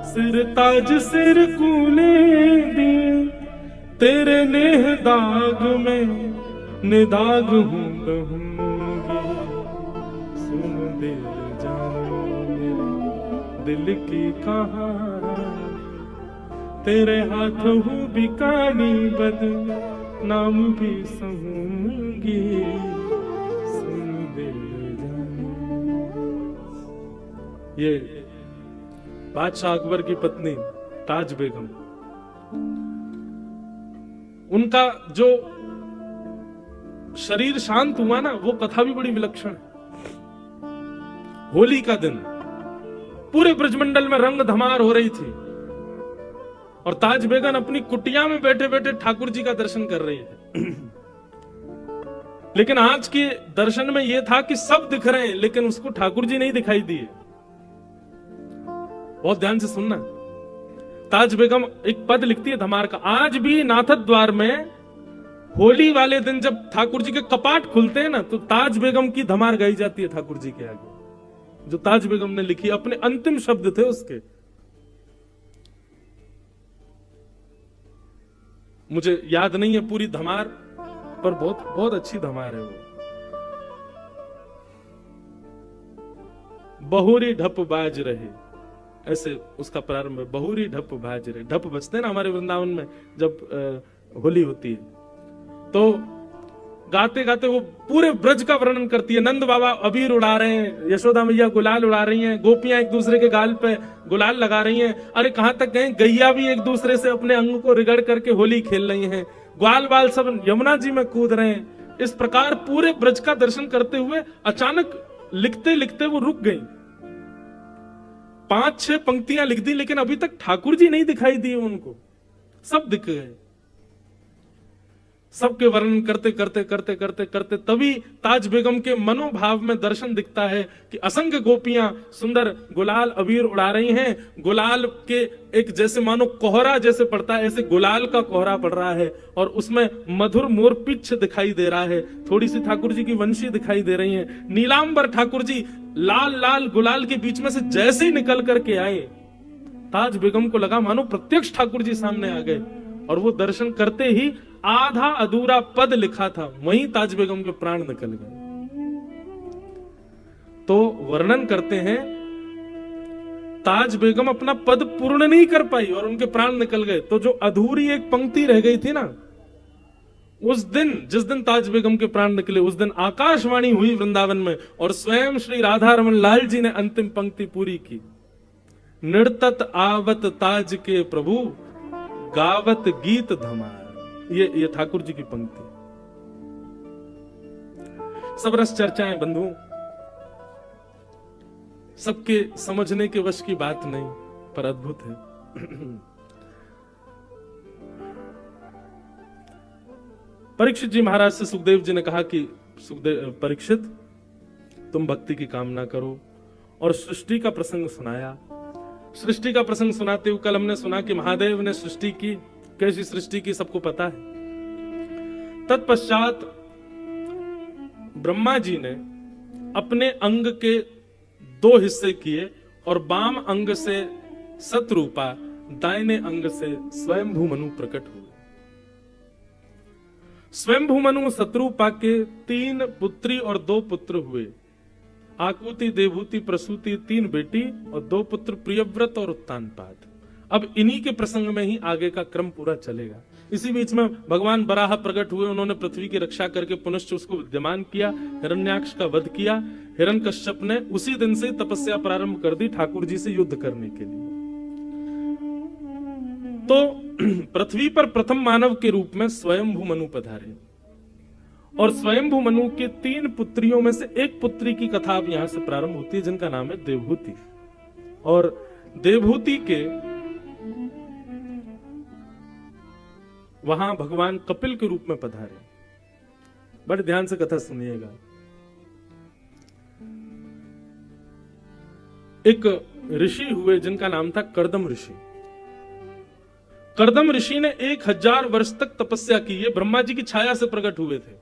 सिर ताज सिर कूले दे, तेरे नेह दाग में निदाग हूँ कहूंगी। सुन दिल जानी मेरे दिल की कहानी, तेरे हाथों बिकानी बदनाम भी सहूंगी, सुन दिल जाने। ये बादशाह अकबर की पत्नी ताज बेगम, उनका जो शरीर शांत हुआ ना, वो कथा भी बड़ी विलक्षण है। होली का दिन पूरे ब्रजमंडल में रंग धमार हो रही थी और ताज बेगम अपनी कुटिया में बैठे बैठे ठाकुर जी का दर्शन कर रही है। लेकिन आज के दर्शन में यह था कि सब दिख रहे हैं लेकिन उसको ठाकुर जी नहीं दिखाई दिए। बहुत ध्यान से सुनना। ताज बेगम एक पद लिखती है धमार का, आज भी नाथद द्वार में होली वाले दिन जब ठाकुर जी के कपाट खुलते हैं ना, तो ताज बेगम की धमार गाई जाती है ठाकुर जी के आगे, जो ताज बेगम ने लिखी, अपने अंतिम शब्द थे उसके। मुझे याद नहीं है पूरी धमार, पर बहुत बहुत अच्छी धमार है वो। बहुरी ढप बाज रहे, ऐसे उसका प्रारंभ है, बहुरी ढप बाज रहे। ढप बजते हैं ना हमारे वृंदावन में जब होली होती है, तो गाते गाते वो पूरे ब्रज का वर्णन करती है। नंद बाबा अबीर उड़ा रहे हैं, यशोदा मैया गुलाल उड़ा रही हैं, गोपियां एक दूसरे के गाल पे गुलाल लगा रही हैं। अरे कहां तक गए, गैया भी एक दूसरे से अपने अंग को रिगड़ करके होली खेल रही हैं। ग्वाल बाल सब यमुना जी में कूद रहे हैं। इस प्रकार पूरे ब्रज का दर्शन करते हुए अचानक लिखते लिखते वो रुक गई। 5-6 पंक्तियां लिख दी, लेकिन अभी तक ठाकुर जी नहीं दिखाई दिए उनको, सब दिख गए। सबके वर्णन करते करते करते करते करते तभी ताज बेगम के मनोभाव में दर्शन दिखता है कि असंख्य गोपियां सुंदर गुलाल अबीर उड़ा रही हैं। गुलाल के एक जैसे मानो कोहरा जैसे पड़ता है, ऐसे गुलाल का कोहरा पड़ रहा है और उसमें मधुर मोर पिच्छ दिखाई दे रहा है। थोड़ी सी ठाकुर जी की वंशी दिखाई दे रही है। नीलांबर ठाकुर जी लाल लाल गुलाल के बीच में से जैसे ही निकल करके आए, ताज बेगम को लगा मानो प्रत्यक्ष ठाकुर जी सामने आ गए। और वो दर्शन करते ही आधा अधूरा पद लिखा था, वहीं ताज बेगम के प्राण निकल गए। तो वर्णन करते हैं ताज बेगम अपना पद पूर्ण नहीं कर पाई और उनके प्राण निकल गए। तो जो अधूरी एक पंक्ति रह गई थी ना, उस दिन जिस दिन ताज बेगम के प्राण निकले, उस दिन आकाशवाणी हुई वृंदावन में और स्वयं श्री राधा रमन लाल जी ने अंतिम पंक्ति पूरी की। निर्तत आवत ताज के प्रभु, गावत गीत धमार। ये ठाकुर जी की पंक्ति। सब रस चर्चाएं बंधु, सबके समझने के वश की बात नहीं, पर अद्भुत है। परीक्षित जी महाराज से सुखदेव जी ने कहा कि परीक्षित, तुम भक्ति की कामना करो, और सृष्टि का प्रसंग सुनाया। सृष्टि का प्रसंग सुनाते हुए कल हमने सुना कि महादेव ने सृष्टि की, कैसी सृष्टि की सबको पता है। तत्पश्चात ब्रह्मा जी ने अपने अंग के 2 हिस्से किए और बाम अंग से सतरूपा, दाहिने अंग से स्वयंभू मनु प्रकट हुए। स्वयंभू मनु सतरूपा के 3 पुत्री और 2 पुत्र हुए। आकुति, देवहूति, प्रसूति 3 बेटी और 2 पुत्र प्रियव्रत और उत्तानपाद। अब इन्हीं के प्रसंग में ही आगे का क्रम पूरा चलेगा। इसी बीच में भगवान बराह प्रकट हुए, उन्होंने पृथ्वी की रक्षा करके पुनश्च उसको विद्यमान किया, हिरण्याक्ष का वध किया। हिरण्यकश्यप ने उसी दिन से तपस्या प्रारंभ कर दी ठाकुर जी से युद्ध करने के लिए। तो पृथ्वी पर प्रथम मानव के रूप में स्वयंभू मनु पधारे और स्वयंभू मनु के 3 पुत्रियों में से एक पुत्री की कथा अब यहां से प्रारंभ होती है, जिनका नाम है देवहूति। और देवहूति के वहां भगवान कपिल के रूप में पधारे। बड़े ध्यान से कथा सुनिएगा। एक ऋषि हुए जिनका नाम था कर्दम ऋषि। कर्दम ऋषि ने 1000 वर्ष तक तपस्या की। ये ब्रह्मा जी की छाया से प्रकट हुए थे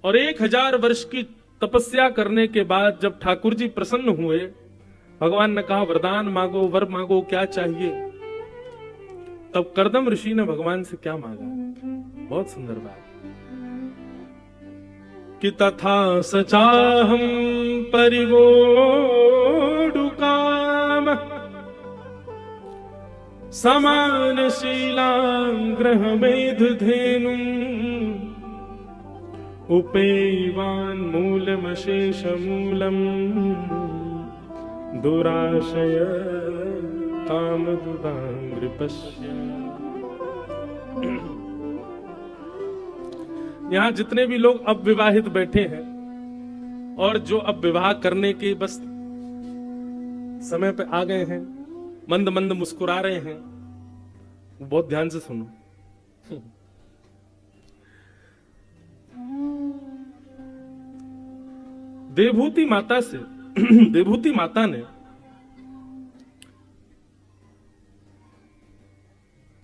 और 1000 वर्ष की तपस्या करने के बाद जब ठाकुर जी प्रसन्न हुए, भगवान ने कहा वरदान मांगो, वर मांगो, क्या चाहिए। तब कर्दम ऋषि ने भगवान से क्या मांगा, बहुत सुंदर बात, कि तथा सचाहम परिवोडु काम समानशीलां ग्रहमेधधेनुम् उपेवान्मूलमशेषमूलम् दुराशय कामदुरांग्रिपश्य। यहाँ जितने भी लोग अब विवाहित बैठे हैं और जो अब विवाह करने के बस समय पे आ गए हैं, मंद मंद मुस्कुरा रहे हैं, बहुत ध्यान से सुनो। देवभूति माता ने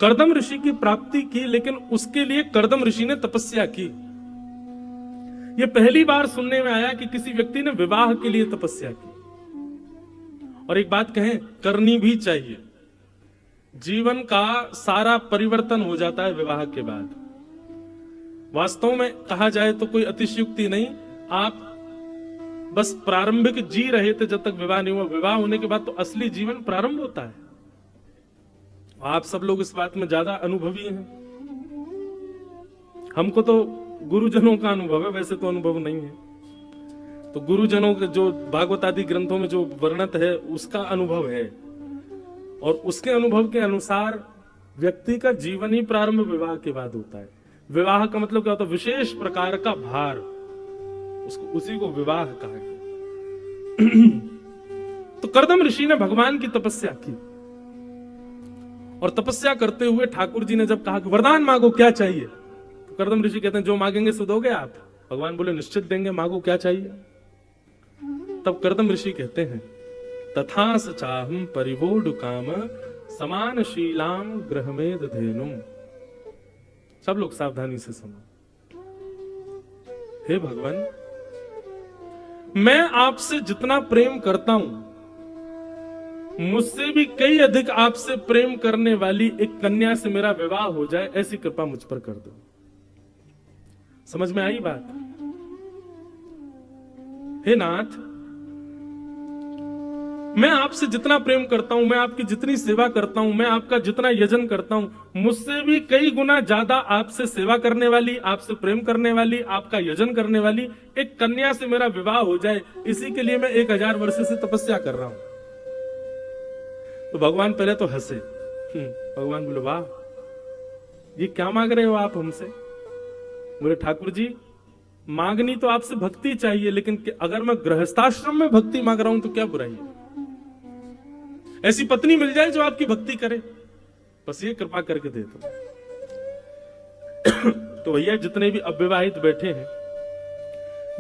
कर्दम ऋषि की प्राप्ति की, लेकिन उसके लिए कर्दम ऋषि ने तपस्या की। यह पहली बार सुनने में आया कि किसी व्यक्ति ने विवाह के लिए तपस्या की। और एक बात कहें, करनी भी चाहिए। जीवन का सारा परिवर्तन हो जाता है विवाह के बाद। वास्तव में कहा जाए तो कोई अतिशयोक्ति नहीं, आप बस प्रारंभिक जी रहे थे जब तक विवाह नहीं हुआ। विवाह होने के बाद तो असली जीवन प्रारंभ होता है। आप सब लोग इस बात में ज्यादा अनुभवी हैं। हमको तो गुरुजनों का अनुभव है, वैसे तो अनुभव नहीं है। तो गुरुजनों के जो भागवत आदि ग्रंथों में जो वर्णित है उसका अनुभव है, और उसके अनुभव के अनुसार व्यक्ति का जीवन ही प्रारंभ विवाह के बाद होता है। विवाह का मतलब क्या होता है? विशेष प्रकार का भार, उसी को विवाह कहा गया। तो कर्दम ऋषि ने भगवान की तपस्या की, और तपस्या करते हुए ठाकुर जी ने जब कहा कि वरदान मांगो, क्या चाहिए? तो कर्दम ऋषि कहते हैं जो मांगेंगे सो दोगे आप। भगवान बोले निश्चित देंगे, मांगो क्या चाहिए। तब कर्दम ऋषि कहते हैं तथा स चाहम परिवोढु काम समानशीलां ग्रहमेधधेनुम्। सब लोग सावधानी से सुनो। हे भगवान, मैं आपसे जितना प्रेम करता हूं, मुझसे भी कई अधिक आपसे प्रेम करने वाली एक कन्या से मेरा विवाह हो जाए, ऐसी कृपा मुझ पर कर दो। समझ में आई बात? हे नाथ, मैं आपसे जितना प्रेम करता हूं, मैं आपकी जितनी सेवा करता हूं, मैं आपका जितना यजन करता हूं, मुझसे भी कई गुना ज्यादा आपसे सेवा करने वाली, आपसे प्रेम करने वाली, आपका यजन करने वाली एक कन्या से मेरा विवाह हो जाए, इसी के लिए मैं 1000 वर्ष से तपस्या कर रहा हूं। तो भगवान पहले तो हंसे। भगवान बोले वाह, ये क्या मांग रहे हो आप हमसे? बोले ठाकुर जी, मांगनी तो आपसे भक्ति चाहिए, लेकिन अगर मैं गृहस्थाश्रम में भक्ति मांग रहा हूं तो क्या बुराई है? ऐसी पत्नी मिल जाए जो आपकी भक्ति करे, बस ये कृपा करके दे दो। तो भैया जितने भी अविवाहित बैठे हैं,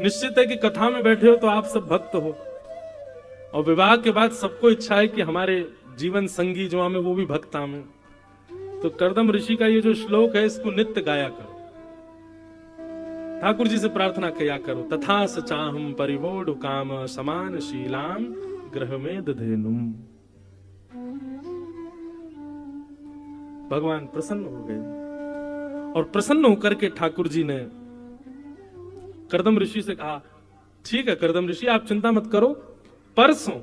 निश्चित है कि कथा में बैठे हो तो आप सब भक्त हो, और विवाह के बाद सबको इच्छा है कि हमारे जीवन संगी जो हमें वो भी भक्त हमें। तो कर्दम ऋषि का ये जो श्लोक है इसको नित्य गाया करो, ठाकुर जी से प्रार्थना किया करो। तथा स चाहम परिवोढु काम समानशीलां ग्रहमेधधेनुम्। भगवान प्रसन्न हो गए, और प्रसन्न होकर के ठाकुर जी ने कर्दम ऋषि से कहा ठीक है कर्दम ऋषि, आप चिंता मत करो, परसों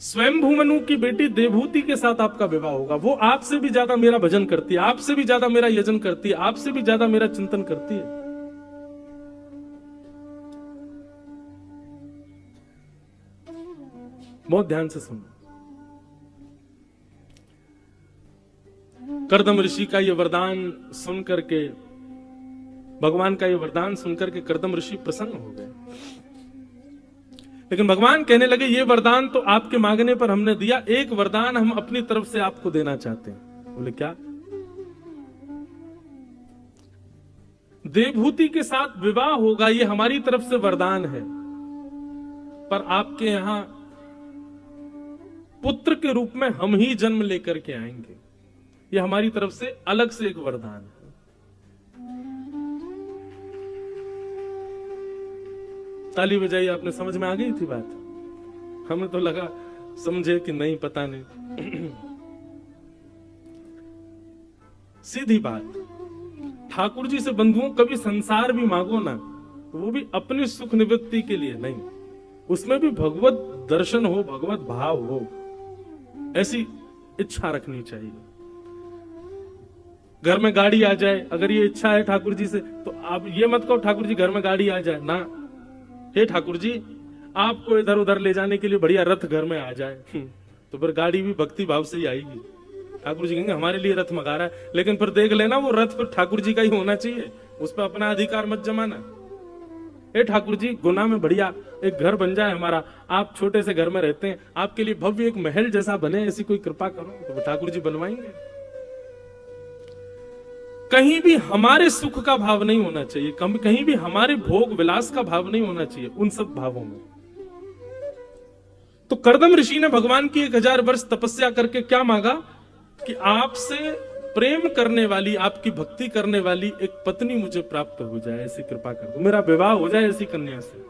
स्वयंभू मनु की बेटी देवभूति के साथ आपका विवाह होगा। वो आपसे भी ज्यादा मेरा भजन करती है, आपसे भी ज्यादा मेरा यजन करती है, आपसे भी ज्यादा मेरा चिंतन करती है। बहुत ध्यान से सुनो। कर्दम ऋषि का यह वरदान सुनकर के, भगवान का यह वरदान सुनकर के कर्दम ऋषि प्रसन्न हो गए। लेकिन भगवान कहने लगे ये वरदान तो आपके मांगने पर हमने दिया, एक वरदान हम अपनी तरफ से आपको देना चाहते हैं। बोले क्या? देवभूति के साथ विवाह होगा, ये हमारी तरफ से वरदान है, पर आपके यहां पुत्र के रूप में हम ही जन्म लेकर के आएंगे। ये हमारी तरफ से अलग से एक वरदान है। ताली बजाई, आपने समझ में आ गई थी बात? हमें तो लगा समझे कि नहीं, पता नहीं। सीधी बात, ठाकुर जी से बंधुओं कभी संसार भी मांगो ना, तो वो भी अपनी सुख निवृत्ति के लिए नहीं, उसमें भी भगवत दर्शन हो, भगवत भाव हो, ऐसी इच्छा रखनी चाहिए। घर में गाड़ी आ जाए, अगर ये इच्छा है ठाकुर जी से, तो आप ये मत कहो ठाकुर जी घर में गाड़ी आ जाए ना, हे ठाकुर जी आपको इधर उधर ले जाने के लिए बढ़िया रथ घर में आ जाए, तो फिर गाड़ी भी भक्ति भाव से ही आएगी। ठाकुर जी कहेंगे हमारे लिए रथ मंगा रहा है, लेकिन फिर देख लेना वो रथ फिर ठाकुर जी का ही होना चाहिए, उस पर अपना अधिकार मत जमाना। हे ठाकुर जी गुना में बढ़िया एक घर बन जाए हमारा, आप छोटे से घर में रहते हैं, आपके लिए भव्य एक महल जैसा बने, ऐसी कोई कृपा करो, तो ठाकुर जी बनवाएंगे। कहीं भी हमारे सुख का भाव नहीं होना चाहिए, कहीं भी हमारे भोग विलास का भाव नहीं होना चाहिए उन सब भावों में। तो कर्दम ऋषि ने भगवान की 1000 वर्ष तपस्या करके क्या मांगा कि आपसे प्रेम करने वाली, आपकी भक्ति करने वाली एक पत्नी मुझे प्राप्त हो जाए, ऐसी कृपा कर दो, मेरा विवाह हो जाए ऐसी कन्या से।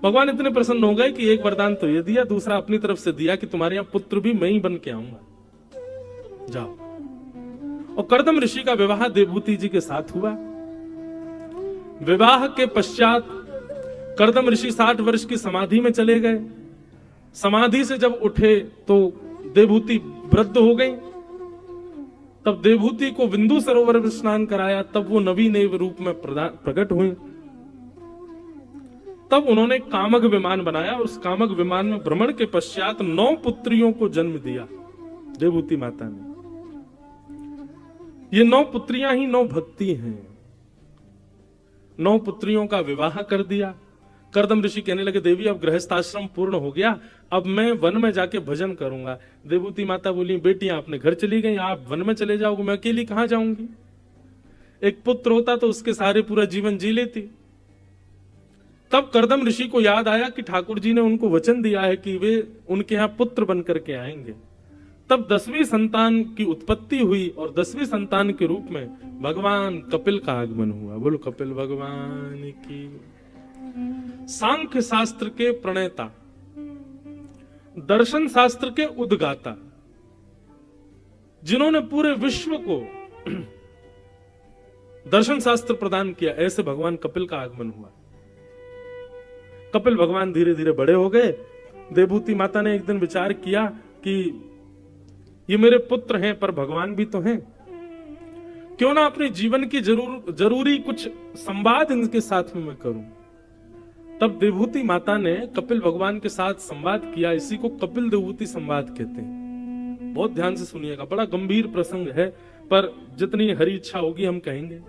भगवान इतने प्रसन्न हो गए कि एक वरदान तो ये दिया, दूसरा अपनी तरफ से दिया कि तुम्हारे यहां पुत्र भी मैं ही बन के आऊंगा, जाओ। और कर्दम ऋषि का विवाह देवभूति जी के साथ हुआ। विवाह के पश्चात कर्दम ऋषि 60 वर्ष की समाधि में चले गए। समाधि से जब उठे तो देवभूति वृद्ध हो गई। तब देवभूति को बिंदु सरोवर में स्नान कराया, तब वो नवीन रूप में प्रकट हुई। तब उन्होंने कामग विमान बनाया और उस कामग विमान में भ्रमण के पश्चात 9 पुत्रियों को जन्म दिया देवभूति माता ने। ये 9 पुत्रियां ही 9 भक्ति हैं। 9 पुत्रियों का विवाह कर दिया। कर्दम ऋषि कहने लगे देवी अब गृहस्थाश्रम पूर्ण हो गया, अब मैं वन में जाके भजन करूंगा। देवभूति माता बोली बेटियां अपने घर चली गई, आप वन में चले जाओगे, मैं अकेली कहां जाऊंगी। एक पुत्र होता तो उसके सहारे पूरा जीवन जी लेती। तब कर्दम ऋषि को याद आया कि ठाकुर जी ने उनको वचन दिया है कि वे उनके यहां पुत्र बन करके आएंगे। तब 10वीं संतान की उत्पत्ति हुई और 10वीं संतान के रूप में भगवान कपिल का आगमन हुआ। बोलो कपिल भगवान की। सांख्य शास्त्र के प्रणेता, दर्शन शास्त्र के उद्गाता, जिन्होंने पूरे विश्व को दर्शन शास्त्र प्रदान किया, ऐसे भगवान कपिल का आगमन हुआ। कपिल भगवान धीरे धीरे बड़े हो गए। देवभूति माता ने एक दिन विचार किया कि ये मेरे पुत्र हैं पर भगवान भी तो हैं, क्यों ना अपने जीवन की जरूरी कुछ संवाद इनके साथ में मैं करूं। तब देवभूति माता ने कपिल भगवान के साथ संवाद किया। इसी को कपिल देवभूति संवाद कहते हैं। बहुत ध्यान से सुनिएगा, बड़ा गंभीर प्रसंग है, पर जितनी हरी इच्छा होगी हम कहेंगे।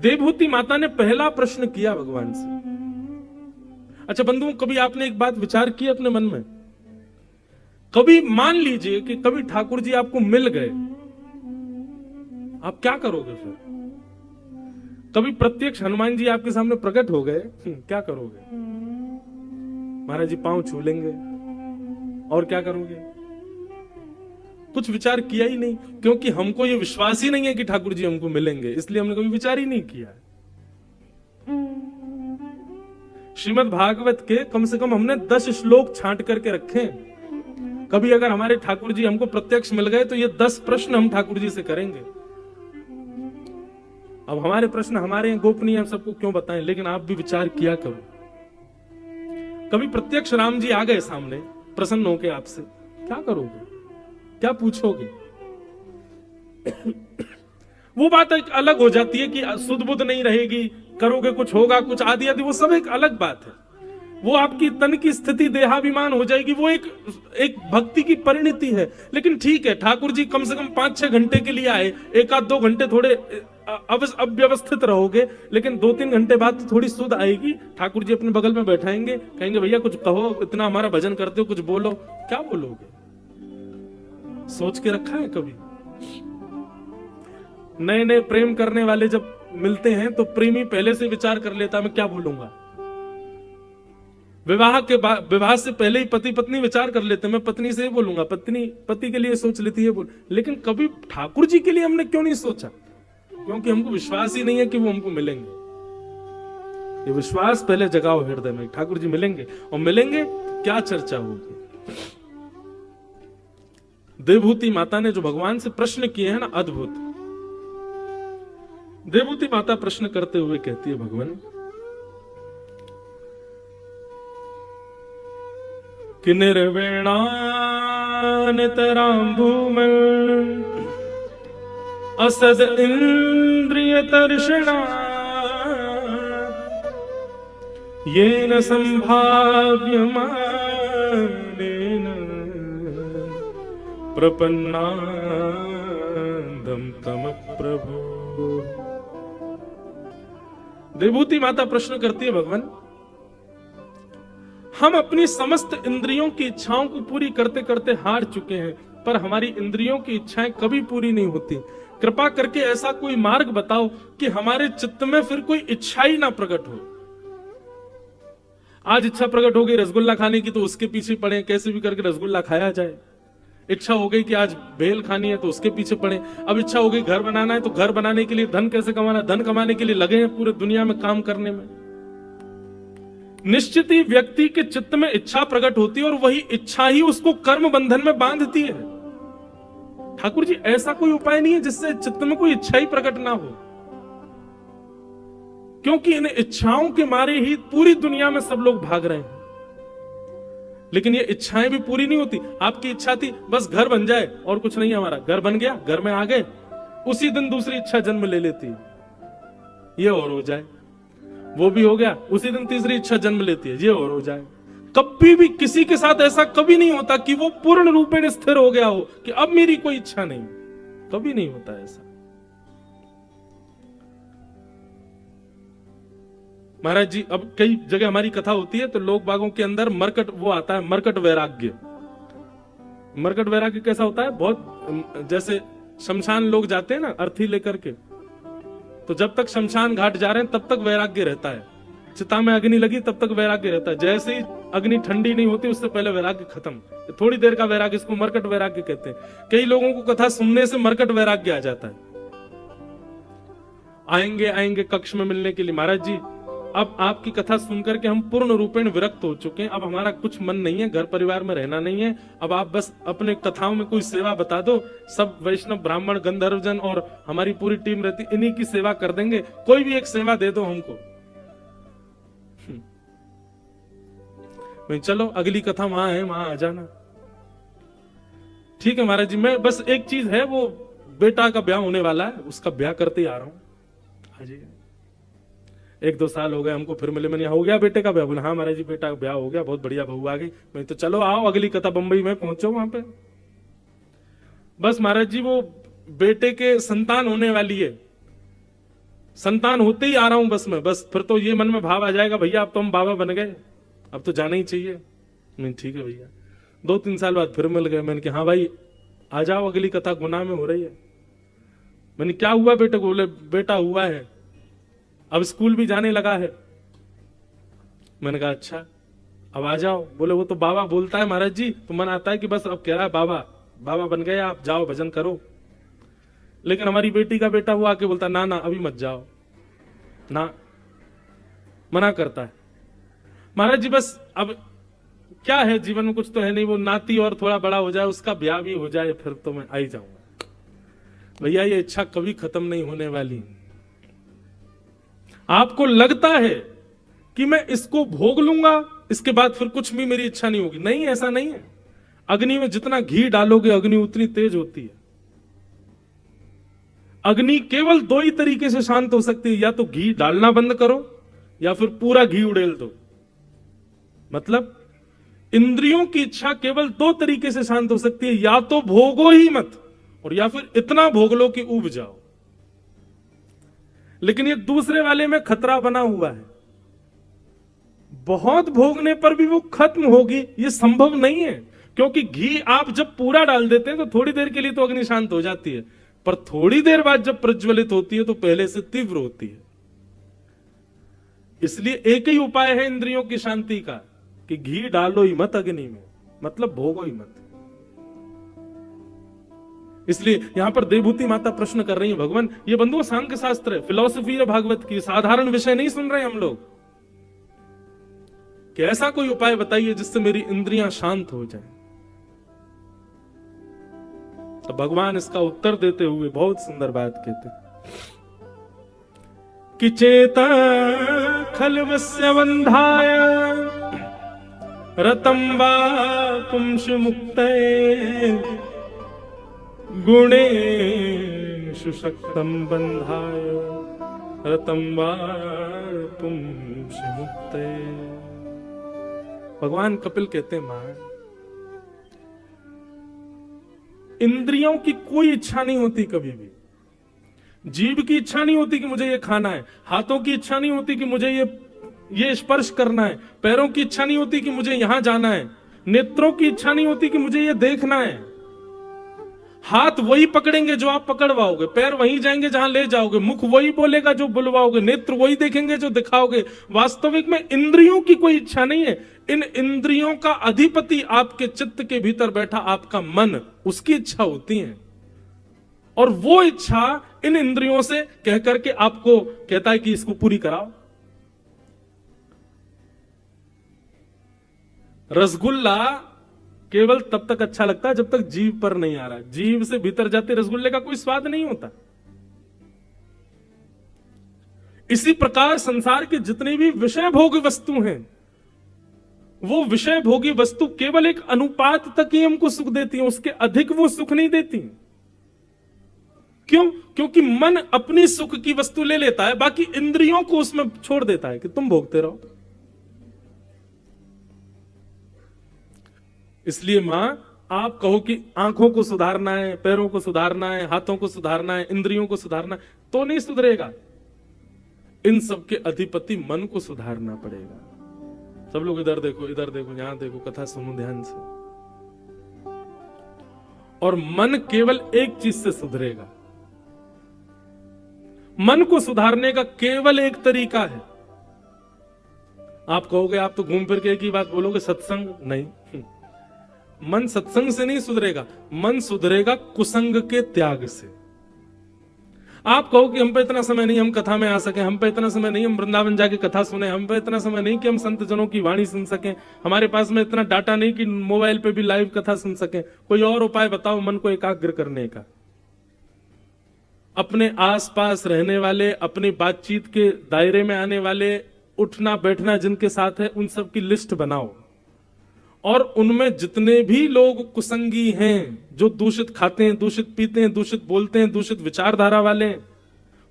देवभूति माता ने पहला प्रश्न किया भगवान से। अच्छा बंधुओं, कभी आपने एक बात विचार की अपने मन में? कभी मान लीजिए कि कभी ठाकुर जी आपको मिल गए, आप क्या करोगे फिर? कभी प्रत्यक्ष हनुमान जी आपके सामने प्रकट हो गए, क्या करोगे? महाराज जी पांव छू लेंगे, और क्या करोगे? कुछ विचार किया ही नहीं, क्योंकि हमको ये विश्वास ही नहीं है कि ठाकुर जी हमको मिलेंगे, इसलिए हमने कभी विचार ही नहीं किया। श्रीमद् भागवत के कम से कम हमने 10 श्लोक छांट करके रखे। कभी अगर हमारे ठाकुर जी हमको प्रत्यक्ष मिल गए तो ये 10 प्रश्न हम ठाकुर जी से करेंगे। अब हमारे प्रश्न हमारे गोपनीय, हम सबको क्यों बताएं, लेकिन आप भी विचार किया करो। कभी प्रत्यक्ष राम जी आ गए सामने प्रसन्न होके आपसे, क्या करोगे? क्या पूछोगे? वो बात एक अलग हो जाती है कि सुध बुध नहीं रहेगी, करोगे कुछ होगा कुछ आदि आदि, वो सब एक अलग बात है। वो आपकी तन की स्थिति देहाभिमान हो जाएगी, वो एक भक्ति की परिणति है। लेकिन ठीक है, ठाकुर जी कम से कम 5-6 घंटे के लिए आए, 1-2 घंटे थोड़े अव्यवस्थित रहोगे, लेकिन 2-3 घंटे बाद थोड़ी सुध आएगी। ठाकुर जी अपने बगल में बैठाएंगे, कहेंगे भैया कुछ कहो, इतना हमारा भजन करते हो, कुछ बोलो। क्या बोलोगे? सोच के रखा है कभी? नए नए प्रेम करने वाले जब मिलते हैं तो प्रेमी पहले से विचार कर लेता मैं क्या बोलूंगा। विवाह से पहले ही पति पत्नी विचार कर लेते, मैं पत्नी से ही बोलूंगा, पत्नी पति के लिए सोच लेती है बोल। लेकिन कभी ठाकुर जी के लिए हमने क्यों नहीं सोचा? क्योंकि हमको विश्वास ही नहीं है कि वो हमको मिलेंगे। ये विश्वास पहले जगाओ हृदय में, ठाकुर जी मिलेंगे, और मिलेंगे तो क्या चर्चा होगी। देवभूति माता ने जो भगवान से प्रश्न किए हैं ना, अद्भुत। देवभूति माता प्रश्न करते हुए कहती है, भगवान कि निर्वेणानितराम्भूमल असद इंद्रिय तर्षणा येन संभाव्यमानेन प्रपन्नादं तम प्रभु। देवभूति माता प्रश्न करती है, भगवान हम अपनी समस्त इंद्रियों की इच्छाओं को पूरी करते करते हार चुके हैं, पर हमारी इंद्रियों की इच्छाएं कभी पूरी नहीं होती। कृपा करके ऐसा कोई मार्ग बताओ कि हमारे चित्त में फिर कोई इच्छा ही ना प्रकट हो। आज इच्छा प्रकट हो गई रसगुल्ला खाने की, तो उसके पीछे पड़े, कैसे भी करके रसगुल्ला खाया जाए। इच्छा हो गई कि आज भेल खानी है, तो उसके पीछे पड़े। अब इच्छा हो गई घर बनाना है, तो घर बनाने के लिए धन कैसे कमाना, धन कमाने के लिए लगे हैं पूरे दुनिया में काम करने में। निश्चित ही व्यक्ति के चित्त में इच्छा प्रकट होती है और वही इच्छा ही उसको कर्म बंधन में बांधती है। ठाकुर जी, ऐसा कोई उपाय नहीं है जिससे चित्त में कोई इच्छा ही प्रकट ना हो, क्योंकि इन इच्छाओं के मारे ही पूरी दुनिया में सब लोग भाग रहे हैं। लेकिन ये इच्छाएं भी पूरी नहीं होती। आपकी इच्छा थी बस घर बन जाए और कुछ नहीं, हमारा घर बन गया, घर में आ गए, उसी दिन दूसरी इच्छा जन्म ले लेती है, ये और हो जाए, वो भी हो गया, उसी दिन तीसरी इच्छा जन्म लेती है, ये और हो जाए। कभी भी किसी के साथ ऐसा कभी नहीं होता कि वो पूर्ण रूपेण स्थिर हो गया हो कि अब मेरी कोई इच्छा नहीं, कभी नहीं होता ऐसा। महाराज जी, अब कई जगह हमारी कथा होती है तो लोग बागों के अंदर मरकट वो आता है, मरकट वैराग्य। मरकट वैराग्य कैसा होता है, बहुत जैसे शमशान लोग जाते हैं ना अर्थी लेकर के, तो जब तक शमशान घाट जा रहे हैं तब तक वैराग्य रहता है। चिता में अग्नि लगी तब तक वैराग्य रहता है, जैसे ही अग्नि ठंडी नहीं होती उससे पहले वैराग्य खत्म। थोड़ी देर का वैराग्य, इसको मरकट वैराग्य कहते हैं। कई लोगों को कथा सुनने से मरकट वैराग्य आ जाता है। आएंगे कक्ष में मिलने के लिए, महाराज जी अब आपकी कथा सुनकर के हम पूर्ण रूपेण विरक्त हो चुके हैं, अब हमारा कुछ मन नहीं है, घर परिवार में रहना नहीं है, अब आप बस अपने कथाओं में कोई सेवा बता दो, सब वैष्णव ब्राह्मण गंधर्वजन और हमारी पूरी टीम रहती, इन्हीं की सेवा कर देंगे, कोई भी एक सेवा दे दो हमको। चलो अगली कथा वहां है, वहां आ जाना। ठीक है महाराज जी, मैं बस एक चीज है, वो बेटा का ब्याह होने वाला है, उसका ब्याह करते ही आ रहा हूं। हाँ जी, 1-2 साल हो गए हमको, फिर मिले, मैंने हो गया बेटे का ब्याह? बोले हाँ महाराज जी बेटा का ब्याह हो गया, बहुत बढ़िया बहू आ गई। मैं तो चलो आओ अगली कथा, बंबई में पहुंचो वहां पे। बस महाराज जी वो बेटे के संतान होने वाली है, संतान होते ही आ रहा हूं बस मैं, बस फिर तो ये मन में भाव आ जाएगा भैया अब तो हम बाबा बन गए, अब तो जाना ही चाहिए। मैं ठीक है भैया। 2-3 साल बाद फिर मिल गए, मैंने कहा हाँ भाई आ जाओ अगली कथा गुना में हो रही है। मैंने क्या हुआ बेटे को? बोले बेटा हुआ है, अब स्कूल भी जाने लगा है। मैंने कहा अच्छा अब आ जाओ। बोले वो तो बाबा बोलता है महाराज जी, तो मन आता है कि बस अब कह रहा है बाबा बाबा बन गए आप, जाओ भजन करो। लेकिन हमारी बेटी का बेटा वो आके बोलता ना ना अभी मत जाओ, ना मना करता है। महाराज जी बस अब क्या है, जीवन में कुछ तो है नहीं, वो नाती और थोड़ा बड़ा हो जाए, उसका ब्याह भी हो जाए, फिर तो मैं आ ही जाऊंगा। भैया ये इच्छा कभी खत्म नहीं होने वाली। आपको लगता है कि मैं इसको भोग लूंगा इसके बाद फिर कुछ भी मेरी इच्छा नहीं होगी, नहीं ऐसा नहीं है। अग्नि में जितना घी डालोगे अग्नि उतनी तेज होती है। अग्नि केवल 2 ही तरीके से शांत हो सकती है, या तो घी डालना बंद करो या फिर पूरा घी उड़ेल दो। मतलब इंद्रियों की इच्छा केवल 2 तरीके से शांत हो सकती है, या तो भोगो ही मत और या फिर इतना भोग लो कि उब जाओ। लेकिन ये दूसरे वाले में खतरा बना हुआ है, बहुत भोगने पर भी वो खत्म होगी ये संभव नहीं है, क्योंकि घी आप जब पूरा डाल देते हैं तो थोड़ी देर के लिए तो अग्नि शांत हो जाती है, पर थोड़ी देर बाद जब प्रज्वलित होती है तो पहले से तीव्र होती है। इसलिए एक ही उपाय है इंद्रियों की शांति का कि घी डालो ही मत अग्नि में, मतलब भोगो ही मत। इसलिए यहां पर देवभूति माता प्रश्न कर रही है, भगवान ये बंधुओं सांख्य शास्त्र है, फिलॉसफी है भागवत की, साधारण विषय नहीं सुन रहे हम लोग, कि ऐसा कोई उपाय बताइए जिससे मेरी इंद्रियां शांत हो जाएं। तो भगवान इसका उत्तर देते हुए बहुत सुंदर बात कहते कि चेता खलवस्य बंधाय रतं वा पुंसि मुक्तये गुणेषु शक्तं बन्धाय रतं वा पुंसि मुक्तये। भगवान कपिल कहते हैं मां, इंद्रियों की कोई इच्छा नहीं होती कभी भी। जीभ की इच्छा नहीं होती कि मुझे ये खाना है, हाथों की इच्छा नहीं होती कि मुझे ये स्पर्श करना है, पैरों की इच्छा नहीं होती कि मुझे यहां जाना है, नेत्रों की इच्छा नहीं होती कि मुझे ये देखना है। हाथ वही पकड़ेंगे जो आप पकड़वाओगे, पैर वहीं जाएंगे जहां ले जाओगे, मुख वही बोलेगा जो बुलवाओगे, नेत्र वही देखेंगे जो दिखाओगे। वास्तविक में इंद्रियों की कोई इच्छा नहीं है। इन इंद्रियों का अधिपति आपके चित्त के भीतर बैठा आपका मन, उसकी इच्छा होती है। और वो इच्छा इन इंद्रियों से कह करके आपको कहता है कि इसको पूरी कराओ। रसगुल्ला केवल तब तक अच्छा लगता है जब तक जीभ पर नहीं आ रहा। जीभ से भीतर जाते रसगुल्ले का कोई स्वाद नहीं होता। इसी प्रकार संसार के जितने भी विषय भोग वस्तु हैं, वो विषय भोगी वस्तु केवल एक अनुपात तक ही हमको सुख देती है, उसके अधिक वो सुख नहीं देती। क्यों? क्योंकि मन अपनी सुख की वस्तु ले लेता है, बाकी इंद्रियों को उसमें छोड़ देता है कि तुम भोगते रहो। इसलिए मां, आप कहो कि आंखों को सुधारना है, पैरों को सुधारना है, हाथों को सुधारना है, इंद्रियों को सुधारना है, तो नहीं सुधरेगा। इन सब के अधिपति मन को सुधारना पड़ेगा। सब लोग इधर देखो, इधर देखो, यहां देखो, कथा सुनो ध्यान से। और मन केवल एक चीज से सुधरेगा। मन को सुधारने का केवल एक तरीका है। आप कहोगे, आप तो घूम फिर के एक ही बात बोलोगे, सत्संग। नहीं, मन सत्संग से नहीं सुधरेगा, मन सुधरेगा कुसंग के त्याग से। आप कहो कि हम पे इतना समय नहीं हम कथा में आ सके, हम पे इतना समय नहीं हम वृंदावन जाके कथा सुने, हम पे इतना समय नहीं कि हम संत जनों की वाणी सुन सकें, हमारे पास में इतना डाटा नहीं कि मोबाइल पे भी लाइव कथा सुन सकें। कोई और उपाय बताओ मन को एकाग्र करने का। अपने आसपास रहने वाले, अपनी बातचीत के दायरे में आने वाले, उठना बैठना जिनके साथ है, उन सब की लिस्ट बनाओ। और उनमें जितने भी लोग कुसंगी हैं, जो दूषित खाते हैं, दूषित पीते हैं, दूषित बोलते हैं, दूषित विचारधारा वाले हैं,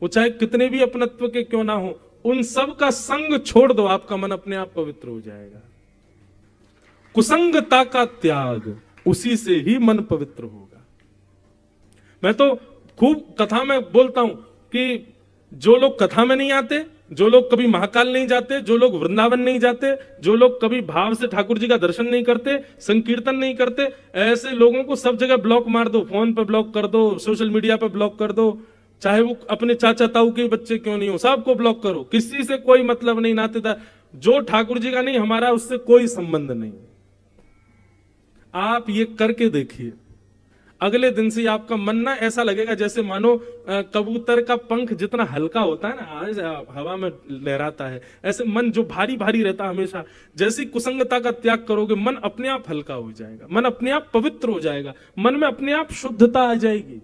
वो चाहे कितने भी अपनत्व के क्यों ना हो, उन सब का संग छोड़ दो, आपका मन अपने आप पवित्र हो जाएगा। कुसंगता का त्याग, उसी से ही मन पवित्र होगा। मैं तो खूब कथा में बोलता हूं कि जो लोग कथा में नहीं आते, जो लोग कभी महाकाल नहीं जाते, जो लोग वृंदावन नहीं जाते, जो लोग कभी भाव से ठाकुर जी का दर्शन नहीं करते, संकीर्तन नहीं करते, ऐसे लोगों को सब जगह ब्लॉक मार दो, फोन पे ब्लॉक कर दो, सोशल मीडिया पे ब्लॉक कर दो, चाहे वो अपने चाचा ताऊ के बच्चे क्यों नहीं हो, सबको ब्लॉक करो। किसी से कोई मतलब नहीं, नातेदार जो ठाकुर जी का नहीं, हमारा उससे कोई संबंध नहीं। आप ये करके देखिए, अगले दिन से आपका मन ना ऐसा लगेगा जैसे मानो कबूतर का पंख जितना हल्का होता है ना, हवा में लहराता है, ऐसे मन जो भारी भारी रहता है हमेशा, जैसी कुसंगता का त्याग करोगे मन अपने आप हल्का हो जाएगा, मन अपने आप पवित्र हो जाएगा, मन में अपने आप शुद्धता आ जाएगी।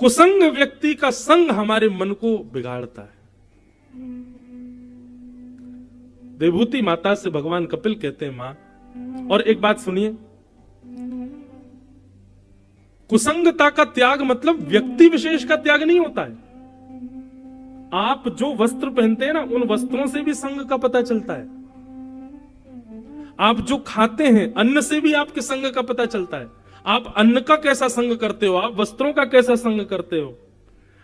कुसंग व्यक्ति का संग हमारे मन को बिगाड़ता है। देवभूति माता से भगवान कपिल कहते हैं, मां, और एक बात सुनिए, कुसंगता का त्याग मतलब व्यक्ति विशेष का त्याग नहीं होता है। आप जो वस्त्र पहनते हैं ना, उन वस्त्रों से भी संग का पता चलता है। आप जो खाते हैं, अन्न से भी आपके संग का पता चलता है। आप अन्न का कैसा संग करते हो, आप वस्त्रों का कैसा संग करते हो।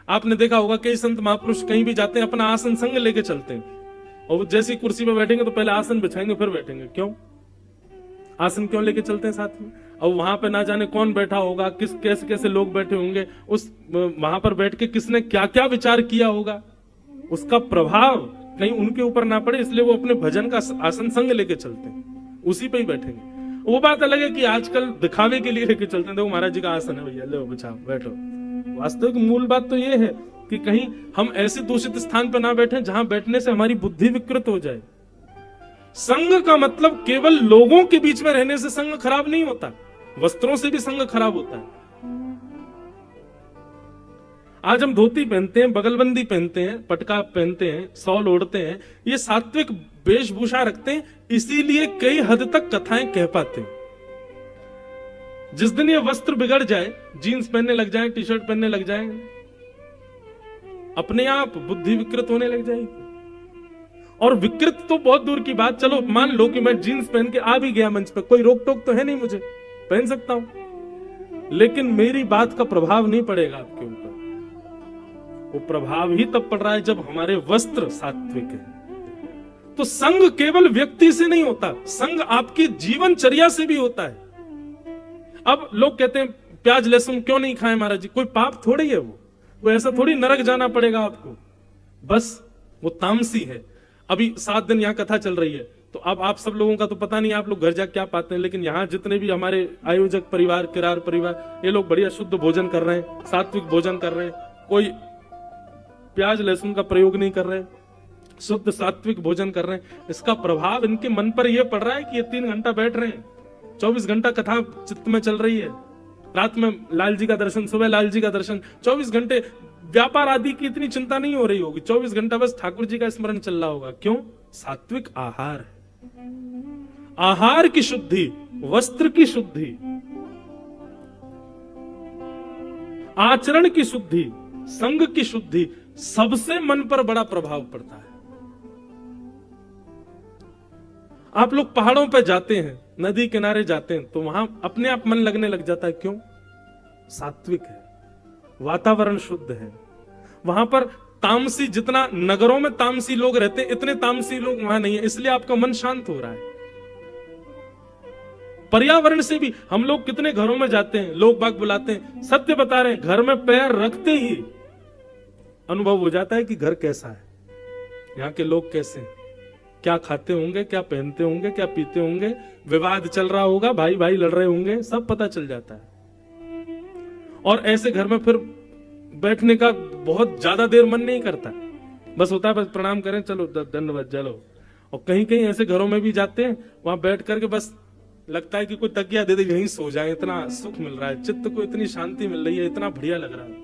आपने देखा होगा कई संत महापुरुष कहीं भी जाते हैं, अपना आसन संग लेके चलते हैं, और जैसी कुर्सी पे बैठेंगे तो पहले आसन बिछाएंगे फिर बैठेंगे। क्यों? आसन क्यों लेके चलते हैं साथ में? और वहां पे ना जाने कौन बैठा होगा, किस कैसे कैसे लोग बैठे होंगे, उस वहां पर बैठ के किसने क्या क्या विचार किया होगा, उसका प्रभाव कहीं उनके ऊपर ना पड़े, इसलिए वो अपने भजन का आसन संग लेके चलते हैं, उसी पे ही बैठेंगे। वो बात अलग है कि आजकल दिखावे के लिए लेके चलते हैं, देखो महाराज जी का आसन है भैया, लो बिछाओ बैठो। वास्तविक मूल बात तो ये है कि कहीं हम ऐसे दूषित स्थान पर ना बैठे जहां बैठने से हमारी बुद्धि विकृत हो जाए। संग का मतलब केवल लोगों के बीच में रहने से संग खराब नहीं होता, वस्त्रों से भी संग खराब होता है। आज हम धोती पहनते हैं, बगलबंदी पहनते हैं, पटका पहनते हैं, शॉल ओढ़ते हैं, ये सात्विक वेशभूषा रखते हैं, इसीलिए कई हद तक कथाएं कह पाते हैं। जिस दिन ये वस्त्र बिगड़ जाए, जीन्स पहनने लग जाए, टी शर्ट पहनने लग जाए, अपने आप बुद्धि विकृत होने लग जाएगी। और विकृत तो बहुत दूर की बात, चलो मान लो कि मैं जीन्स पहन के आ भी गया मंच पे, कोई रोक टोक तो है नहीं, मुझे पहन सकता हूं, लेकिन मेरी बात का प्रभाव नहीं पड़ेगा आपके ऊपर। वो प्रभाव ही तब पड़ रहा है जब हमारे वस्त्र सात्विक है। तो संग केवल व्यक्ति से नहीं होता, संग आपकी जीवनचर्या से भी होता है। अब लोग कहते हैं प्याज लहसुन क्यों नहीं खाएं महाराज जी, कोई पाप थोड़ी है वो ऐसा थोड़ी नरक जाना पड़ेगा आपको, बस वो तामसी है। अभी 7 दिन यहाँ कथा चल रही है, तो अब आप सब लोगों का तो पता नहीं आप लोग घर जा क्या पाते हैं, लेकिन यहाँ जितने भी हमारे आयोजक परिवार, किरार परिवार, ये लोग बढ़िया शुद्ध भोजन कर रहे हैं, सात्विक भोजन कर रहे हैं, कोई प्याज लहसुन का प्रयोग नहीं कर रहे, शुद्ध सात्विक भोजन कर रहे हैं। इसका प्रभाव इनके मन पर यह पड़ रहा है कि ये 3 घंटा बैठ रहे हैं, 24 घंटा कथा चित्त में चल रही है, रात में लाल जी का दर्शन, सुबह लाल जी का दर्शन, 24 घंटे व्यापार आदि की इतनी चिंता नहीं हो रही होगी, 24 घंटा बस ठाकुर जी का स्मरण चल रहा होगा। क्यों? सात्विक आहार है। आहार की शुद्धि, वस्त्र की शुद्धि, आचरण की शुद्धि, संग की शुद्धि, सबसे मन पर बड़ा प्रभाव पड़ता है। आप लोग पहाड़ों पर जाते हैं, नदी किनारे जाते हैं, तो वहां अपने आप मन लगने लग जाता है। क्यों? सात्विक है, वातावरण शुद्ध है। वहां पर तामसी, जितना नगरों में तामसी लोग रहते हैं, इतने तामसी लोग वहां नहीं है, इसलिए आपका मन शांत हो रहा है। पर्यावरण से भी हम लोग कितने घरों में जाते हैं, लोग बाग बुलाते हैं, सत्य बता रहे हैं, घर में पैर रखते ही अनुभव हो जाता है कि घर कैसा है, यहाँ के लोग कैसे हैं, क्या खाते होंगे, क्या पहनते होंगे, क्या पीते होंगे, विवाद चल रहा होगा, भाई भाई लड़ रहे होंगे, सब पता चल जाता है। और ऐसे घर में फिर बैठने का बहुत ज्यादा देर मन नहीं करता, बस होता है बस प्रणाम करें, चलो दंडवत चलो। और कहीं कहीं ऐसे घरों में भी जाते हैं, वहां बैठ करके बस लगता है कि कोई तकिया दे दे, यहीं सो जाए, इतना सुख मिल रहा है, चित्त को इतनी शांति मिल रही है, इतना बढ़िया लग रहा है।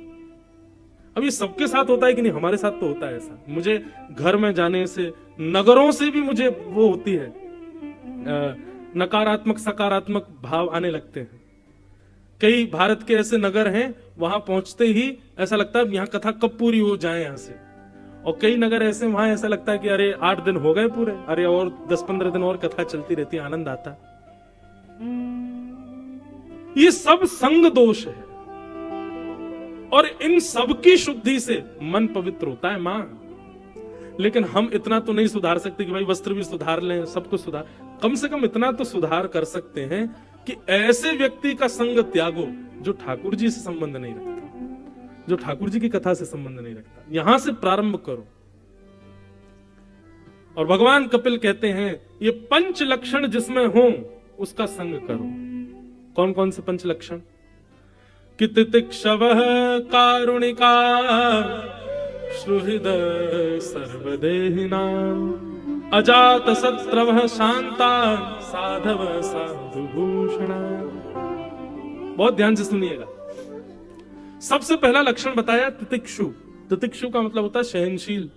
अब ये सबके साथ होता है कि नहीं? हमारे साथ तो होता है ऐसा। मुझे घर में जाने से, नगरों से भी मुझे वो होती है, नकारात्मक सकारात्मक भाव आने लगते हैं। कई भारत के ऐसे नगर हैं, वहां पहुंचते ही ऐसा लगता है यहाँ कथा कब पूरी हो जाए यहाँ से। और कई नगर ऐसे, वहां ऐसा लगता है कि अरे 8 दिन हो गए पूरे, अरे और 10-15 दिन और कथा चलती रहती, आनंद आता। ये सब संग दोष है, और इन सब की शुद्धि से मन पवित्र होता है मां। लेकिन हम इतना तो नहीं सुधार सकते कि भाई वस्त्र भी सुधार लें, सब कुछ सुधार, कम से कम इतना तो सुधार कर सकते हैं कि ऐसे व्यक्ति का संग त्यागो जो ठाकुर जी से संबंध नहीं रखता, जो ठाकुर जी की कथा से संबंध नहीं रखता। यहां से प्रारंभ करो। और भगवान कपिल कहते हैं ये 5 लक्षण जिसमें हो उसका संग करो। कौन कौन से 5 लक्षण? कि तितिक्षवः कारुणिका सुहृदः सर्वदेहिनां अजात शत्रवः शांता साधवः साधुभूषणा। बहुत ध्यान से सुनिएगा। सबसे पहला लक्षण बताया तितिक्षु। तितिक्षु का मतलब होता है सहनशील,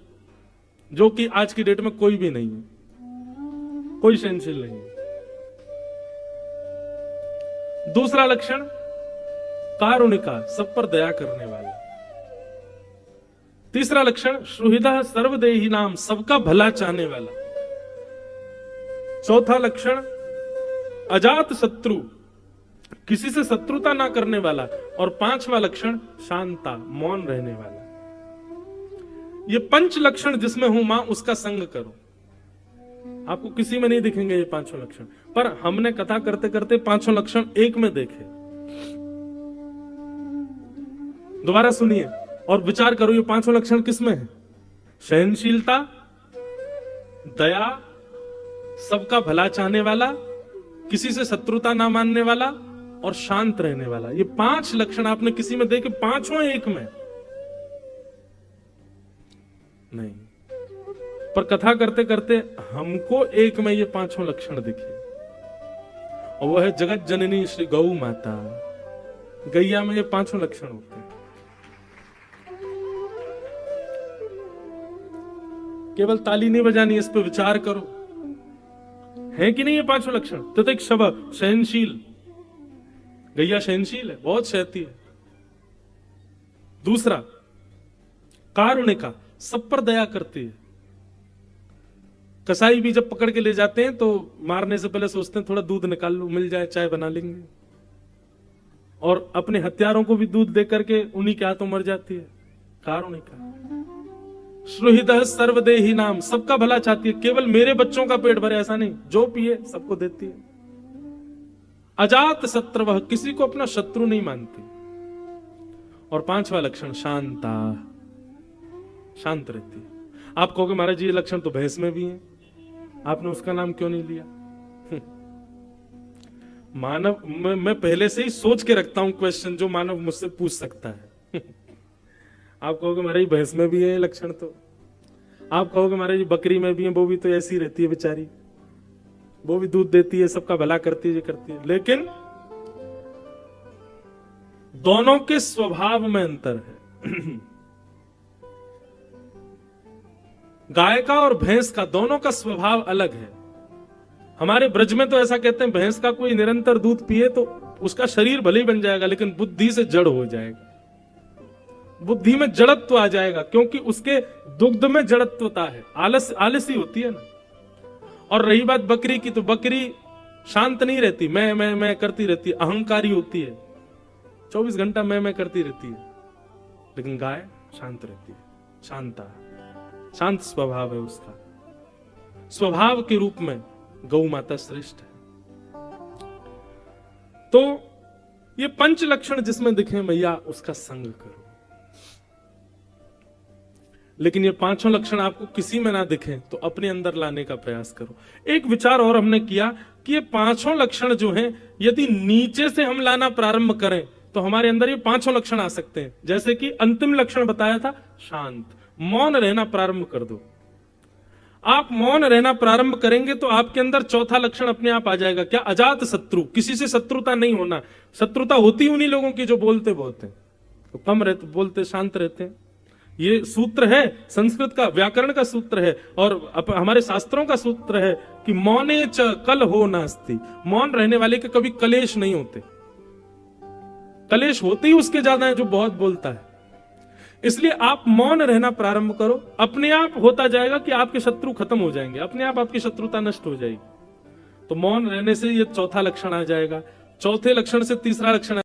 जो कि आज की डेट में कोई भी नहीं है, कोई सहनशील नहीं है। दूसरा लक्षण कारुणिका, सब पर दया करने वाला। तीसरा लक्षण सुहृदः सर्वदेही नाम, सबका भला चाहने वाला। चौथा लक्षण अजात शत्रु, किसी से शत्रुता ना करने वाला। और 5वां लक्षण शांता, मौन रहने वाला। ये 5 लक्षण जिसमें हूं मां उसका संग करो। आपको किसी में नहीं दिखेंगे ये 5 लक्षण, पर हमने कथा करते करते 5 लक्षण एक में देखे। दोबारा सुनिए और विचार करो ये 5 लक्षण किसमें है? सहनशीलता, दया, सबका भला चाहने वाला, किसी से शत्रुता ना मानने वाला और शांत रहने वाला। ये 5 लक्षण आपने किसी में देखे? 5 एक में नहीं, पर कथा करते करते हमको एक में ये 5 लक्षण दिखे, और वो है जगत जननी श्री गौ माता। गैया में ये 5 लक्षण होते हैं। केवल ताली नहीं बजानी, इस पे विचार करो। है कि नहीं ये पांचों लक्षण? तितिक शव, सहनशील, गैया सहनशील है, बहुत सहती है। दूसरा कारुणिका, सब पर दया करती है। कसाई भी जब पकड़ के ले जाते हैं तो मारने से पहले सोचते हैं थोड़ा दूध निकाल लो, मिल जाए चाय बना लेंगे, और अपने हत्यारों को भी दूध दे करके उन्हीं के हाथों मर जाती है। कारुणिका। श्रुहितः सर्वदेही नाम, सबका भला चाहती है, केवल मेरे बच्चों का पेट भरे ऐसा नहीं, जो पिए सबको देती है। अजात शत्रु, किसी को अपना शत्रु नहीं मानती। और पांचवा लक्षण शांता, शांत रहती है। आप कहोगे महाराज जी ये लक्षण तो भैंस में भी है, आपने उसका नाम क्यों नहीं लिया? मानव, मैं पहले से ही सोच के रखता हूं क्वेश्चन जो मानव मुझसे पूछ सकता है। आप कहोगे महाराज भैंस में भी है लक्षण, तो आप कहोगे महाराज जी बकरी में भी है, वो भी तो ऐसी रहती है बेचारी, वो भी दूध देती है, सबका भला करती है, ये करती है। लेकिन दोनों के स्वभाव में अंतर है। गाय का और भैंस का, दोनों का स्वभाव अलग है। हमारे ब्रज में तो ऐसा कहते हैं भैंस का कोई निरंतर दूध पिए तो उसका शरीर भले ही बन जाएगा लेकिन बुद्धि से जड़ हो जाएगा, बुद्धि में जड़त्व आ जाएगा, क्योंकि उसके दुग्ध में जड़त्वता है, आलसी होती है ना। और रही बात बकरी की, तो बकरी शांत नहीं रहती, मैं करती रहती है, अहंकारी होती है, 24 घंटा मैं करती रहती है। लेकिन गाय शांत रहती है, शांता, शांत स्वभाव है उसका। स्वभाव के रूप में गौ माता श्रेष्ठ है। तो ये पंच लक्षण जिसमें दिखे मैया उसका संग करो। लेकिन ये पांचों लक्षण आपको किसी में ना दिखे तो अपने अंदर लाने का प्रयास करो। एक विचार और हमने किया कि ये पांचों लक्षण जो हैं यदि नीचे से हम लाना प्रारंभ करें तो हमारे अंदर ये पांचों लक्षण आ सकते हैं। जैसे कि अंतिम लक्षण बताया था शांत, मौन रहना प्रारंभ कर दो। आप मौन रहना प्रारंभ करेंगे तो आपके अंदर चौथा लक्षण अपने आप आ जाएगा। क्या? अजात शत्रु, किसी से शत्रुता नहीं होना। शत्रुता होती उन्हीं लोगों की जो बोलते बहुत हैं, तो कम रहते, बोलते शांत रहते हैं। ये सूत्र है, संस्कृत का व्याकरण का सूत्र है और हमारे शास्त्रों का सूत्र है कि मौने च कल हो नास्ति। मौन रहने वाले के कभी कलेश नहीं होते। कलेश होते ही उसके ज्यादा है जो बहुत बोलता है। इसलिए आप मौन रहना प्रारंभ करो, अपने आप होता जाएगा कि आपके शत्रु खत्म हो जाएंगे, अपने आप आपकी शत्रुता नष्ट हो जाएगी। तो मौन रहने से ये चौथा लक्षण आ जाएगा। चौथे लक्षण से तीसरा लक्षण